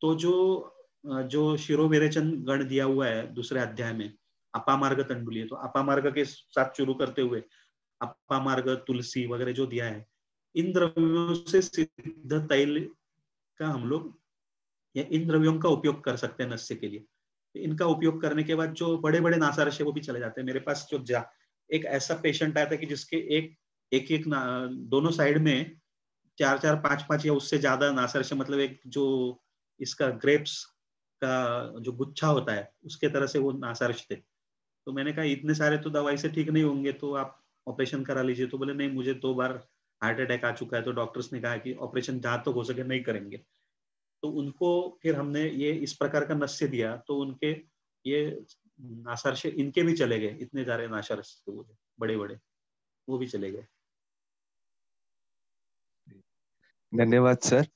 तो जो जो शिरोविरेचन गण दिया हुआ है दूसरे अध्याय में, अपामार्ग तंडुली, तो अपामार्ग के साथ शुरू करते हुए अपामार्ग, तुलसी वगैरह जो दिया है, इन द्रव्यों से सिद्ध तैल का हम लोग, या इन द्रव्यों का उपयोग कर सकते हैं नस्य के लिए। इनका उपयोग करने के बाद जो बड़े बड़े नासारश है वो भी चले जाते हैं। मेरे पास जो एक ऐसा पेशेंट आया था कि जिसके एक दोनों साइड में 4-4, 5-5 या उससे ज्यादा नासारश, मतलब एक जो इसका ग्रेप्स का जो गुच्छा होता है उसके तरह से वो नासारश थे। तो मैंने कहा इतने सारे तो दवाई से ठीक नहीं होंगे, तो आप ऑपरेशन करा लीजिए। तो बोले नहीं, मुझे 2 बार हार्ट अटैक आ चुका है, तो डॉक्टर्स ने कहा कि ऑपरेशन जहां तक हो सके नहीं करेंगे। तो उनको फिर हमने ये इस प्रकार का नस्य दिया, तो उनके ये नासारश इनके भी चले गए, इतने सारे नासारश बड़े बड़े वो भी चले गए।
धन्यवाद सर।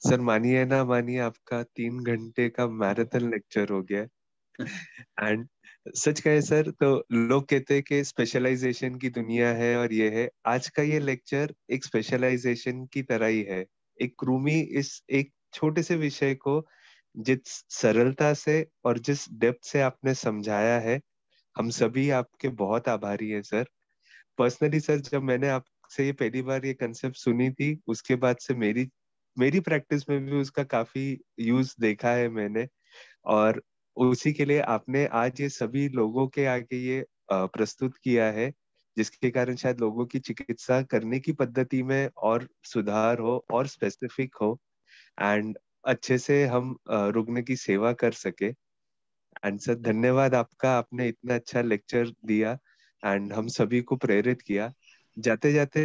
सर मानिए ना मानिए, आपका 3 घंटे का मैराथन लेक्चर हो गया। एंड सच कहे सर तो लोग कहते हैं कि स्पेशलाइजेशन की दुनिया है, और ये है आज का ये लेक्चर एक स्पेशलाइजेशन की तरह ही है। एक रूमी इस एक छोटे से विषय को जिस सरलता से और जिस डेप्थ से आपने समझाया है, हम सभी आपके बहुत आभारी हैं सर। पर्सनली सर, जब मैंने आपसे ये पहली बार ये कंसेप्ट सुनी थी, उसके बाद से मेरी मेरी प्रैक्टिस में भी उसका काफी यूज देखा है मैंने। और उसी के लिए आपने आज ये सभी लोगों के आगे ये प्रस्तुत किया है, जिसके कारण शायद लोगों की चिकित्सा करने की पद्धति में और सुधार हो और स्पेसिफिक हो, एंड अच्छे से हम रुग्ण की सेवा कर सके। एंड सर धन्यवाद आपका, आपने इतना अच्छा लेक्चर दिया एंड हम सभी को प्रेरित किया। जाते जाते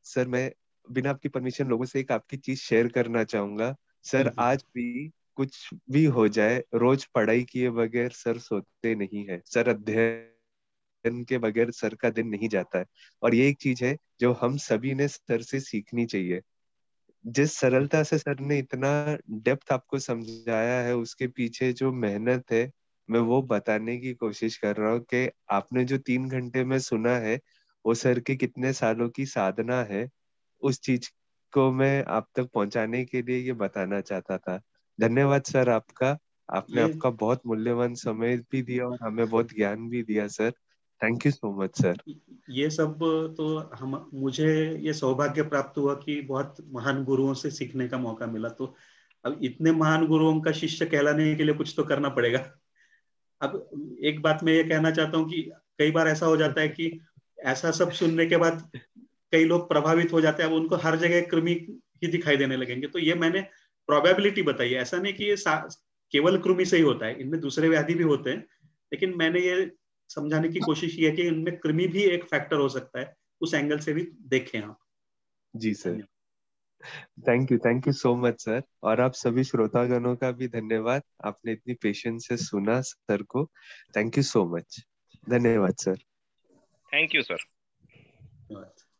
सर मैं बिना आपकी परमिशन लोगों से एक आपकी चीज शेयर करना चाहूंगा। सर आज भी कुछ भी हो जाए, रोज पढ़ाई किए बगैर सर सोते नहीं है सर, अध्ययन के बगैर सर का दिन नहीं जाता है। और ये एक चीज है जो हम सभी ने सर से सीखनी चाहिए। जिस सरलता से सर ने इतना डेप्थ आपको समझाया है, उसके पीछे जो मेहनत है, मैं वो बताने की कोशिश कर रहा हूँ कि आपने जो 3 घंटे में सुना है, वो सर के कितने सालों की साधना है। उस चीज को मैं आप तक पहुंचाने के लिए ये बताना चाहता था। धन्यवाद सर आपका। आपने
ये
आपका बहुत मूल्यवान समय भी दिया और हमें बहुत ज्ञान भी दिया sir. Thank you so much sir.
ये सब तो हम मुझे ये सौभाग्य प्राप्त हुआ कि बहुत महान गुरुओं से सीखने का मौका मिला। तो अब इतने महान गुरुओं का शिष्य कहलाने के लिए कुछ तो करना पड़ेगा। अब एक बात मैं ये कहना चाहता हूँ कि कई बार ऐसा हो जाता है कि ऐसा सब सुनने के बाद कई लोग प्रभावित हो जाते हैं, अब उनको हर जगह कृमि ही दिखाई देने लगेंगे। तो ये मैंने प्रोबेबिलिटी बताई है, ऐसा नहीं कि ये केवल कृमि से ही होता है, इनमें दूसरे व्याधि भी होते हैं, लेकिन मैंने ये समझाने की कोशिश की है कि इनमें कृमि भी एक फैक्टर हो सकता है, उस एंगल से भी देखें आप।
जी sir, thank you so much sir. और आप सभी श्रोतागणों का भी धन्यवाद, आपने इतनी पेशेंस से सुना सर को। थैंक यू सो मच, धन्यवाद सर।
Thank you sir.
धन्यवाद।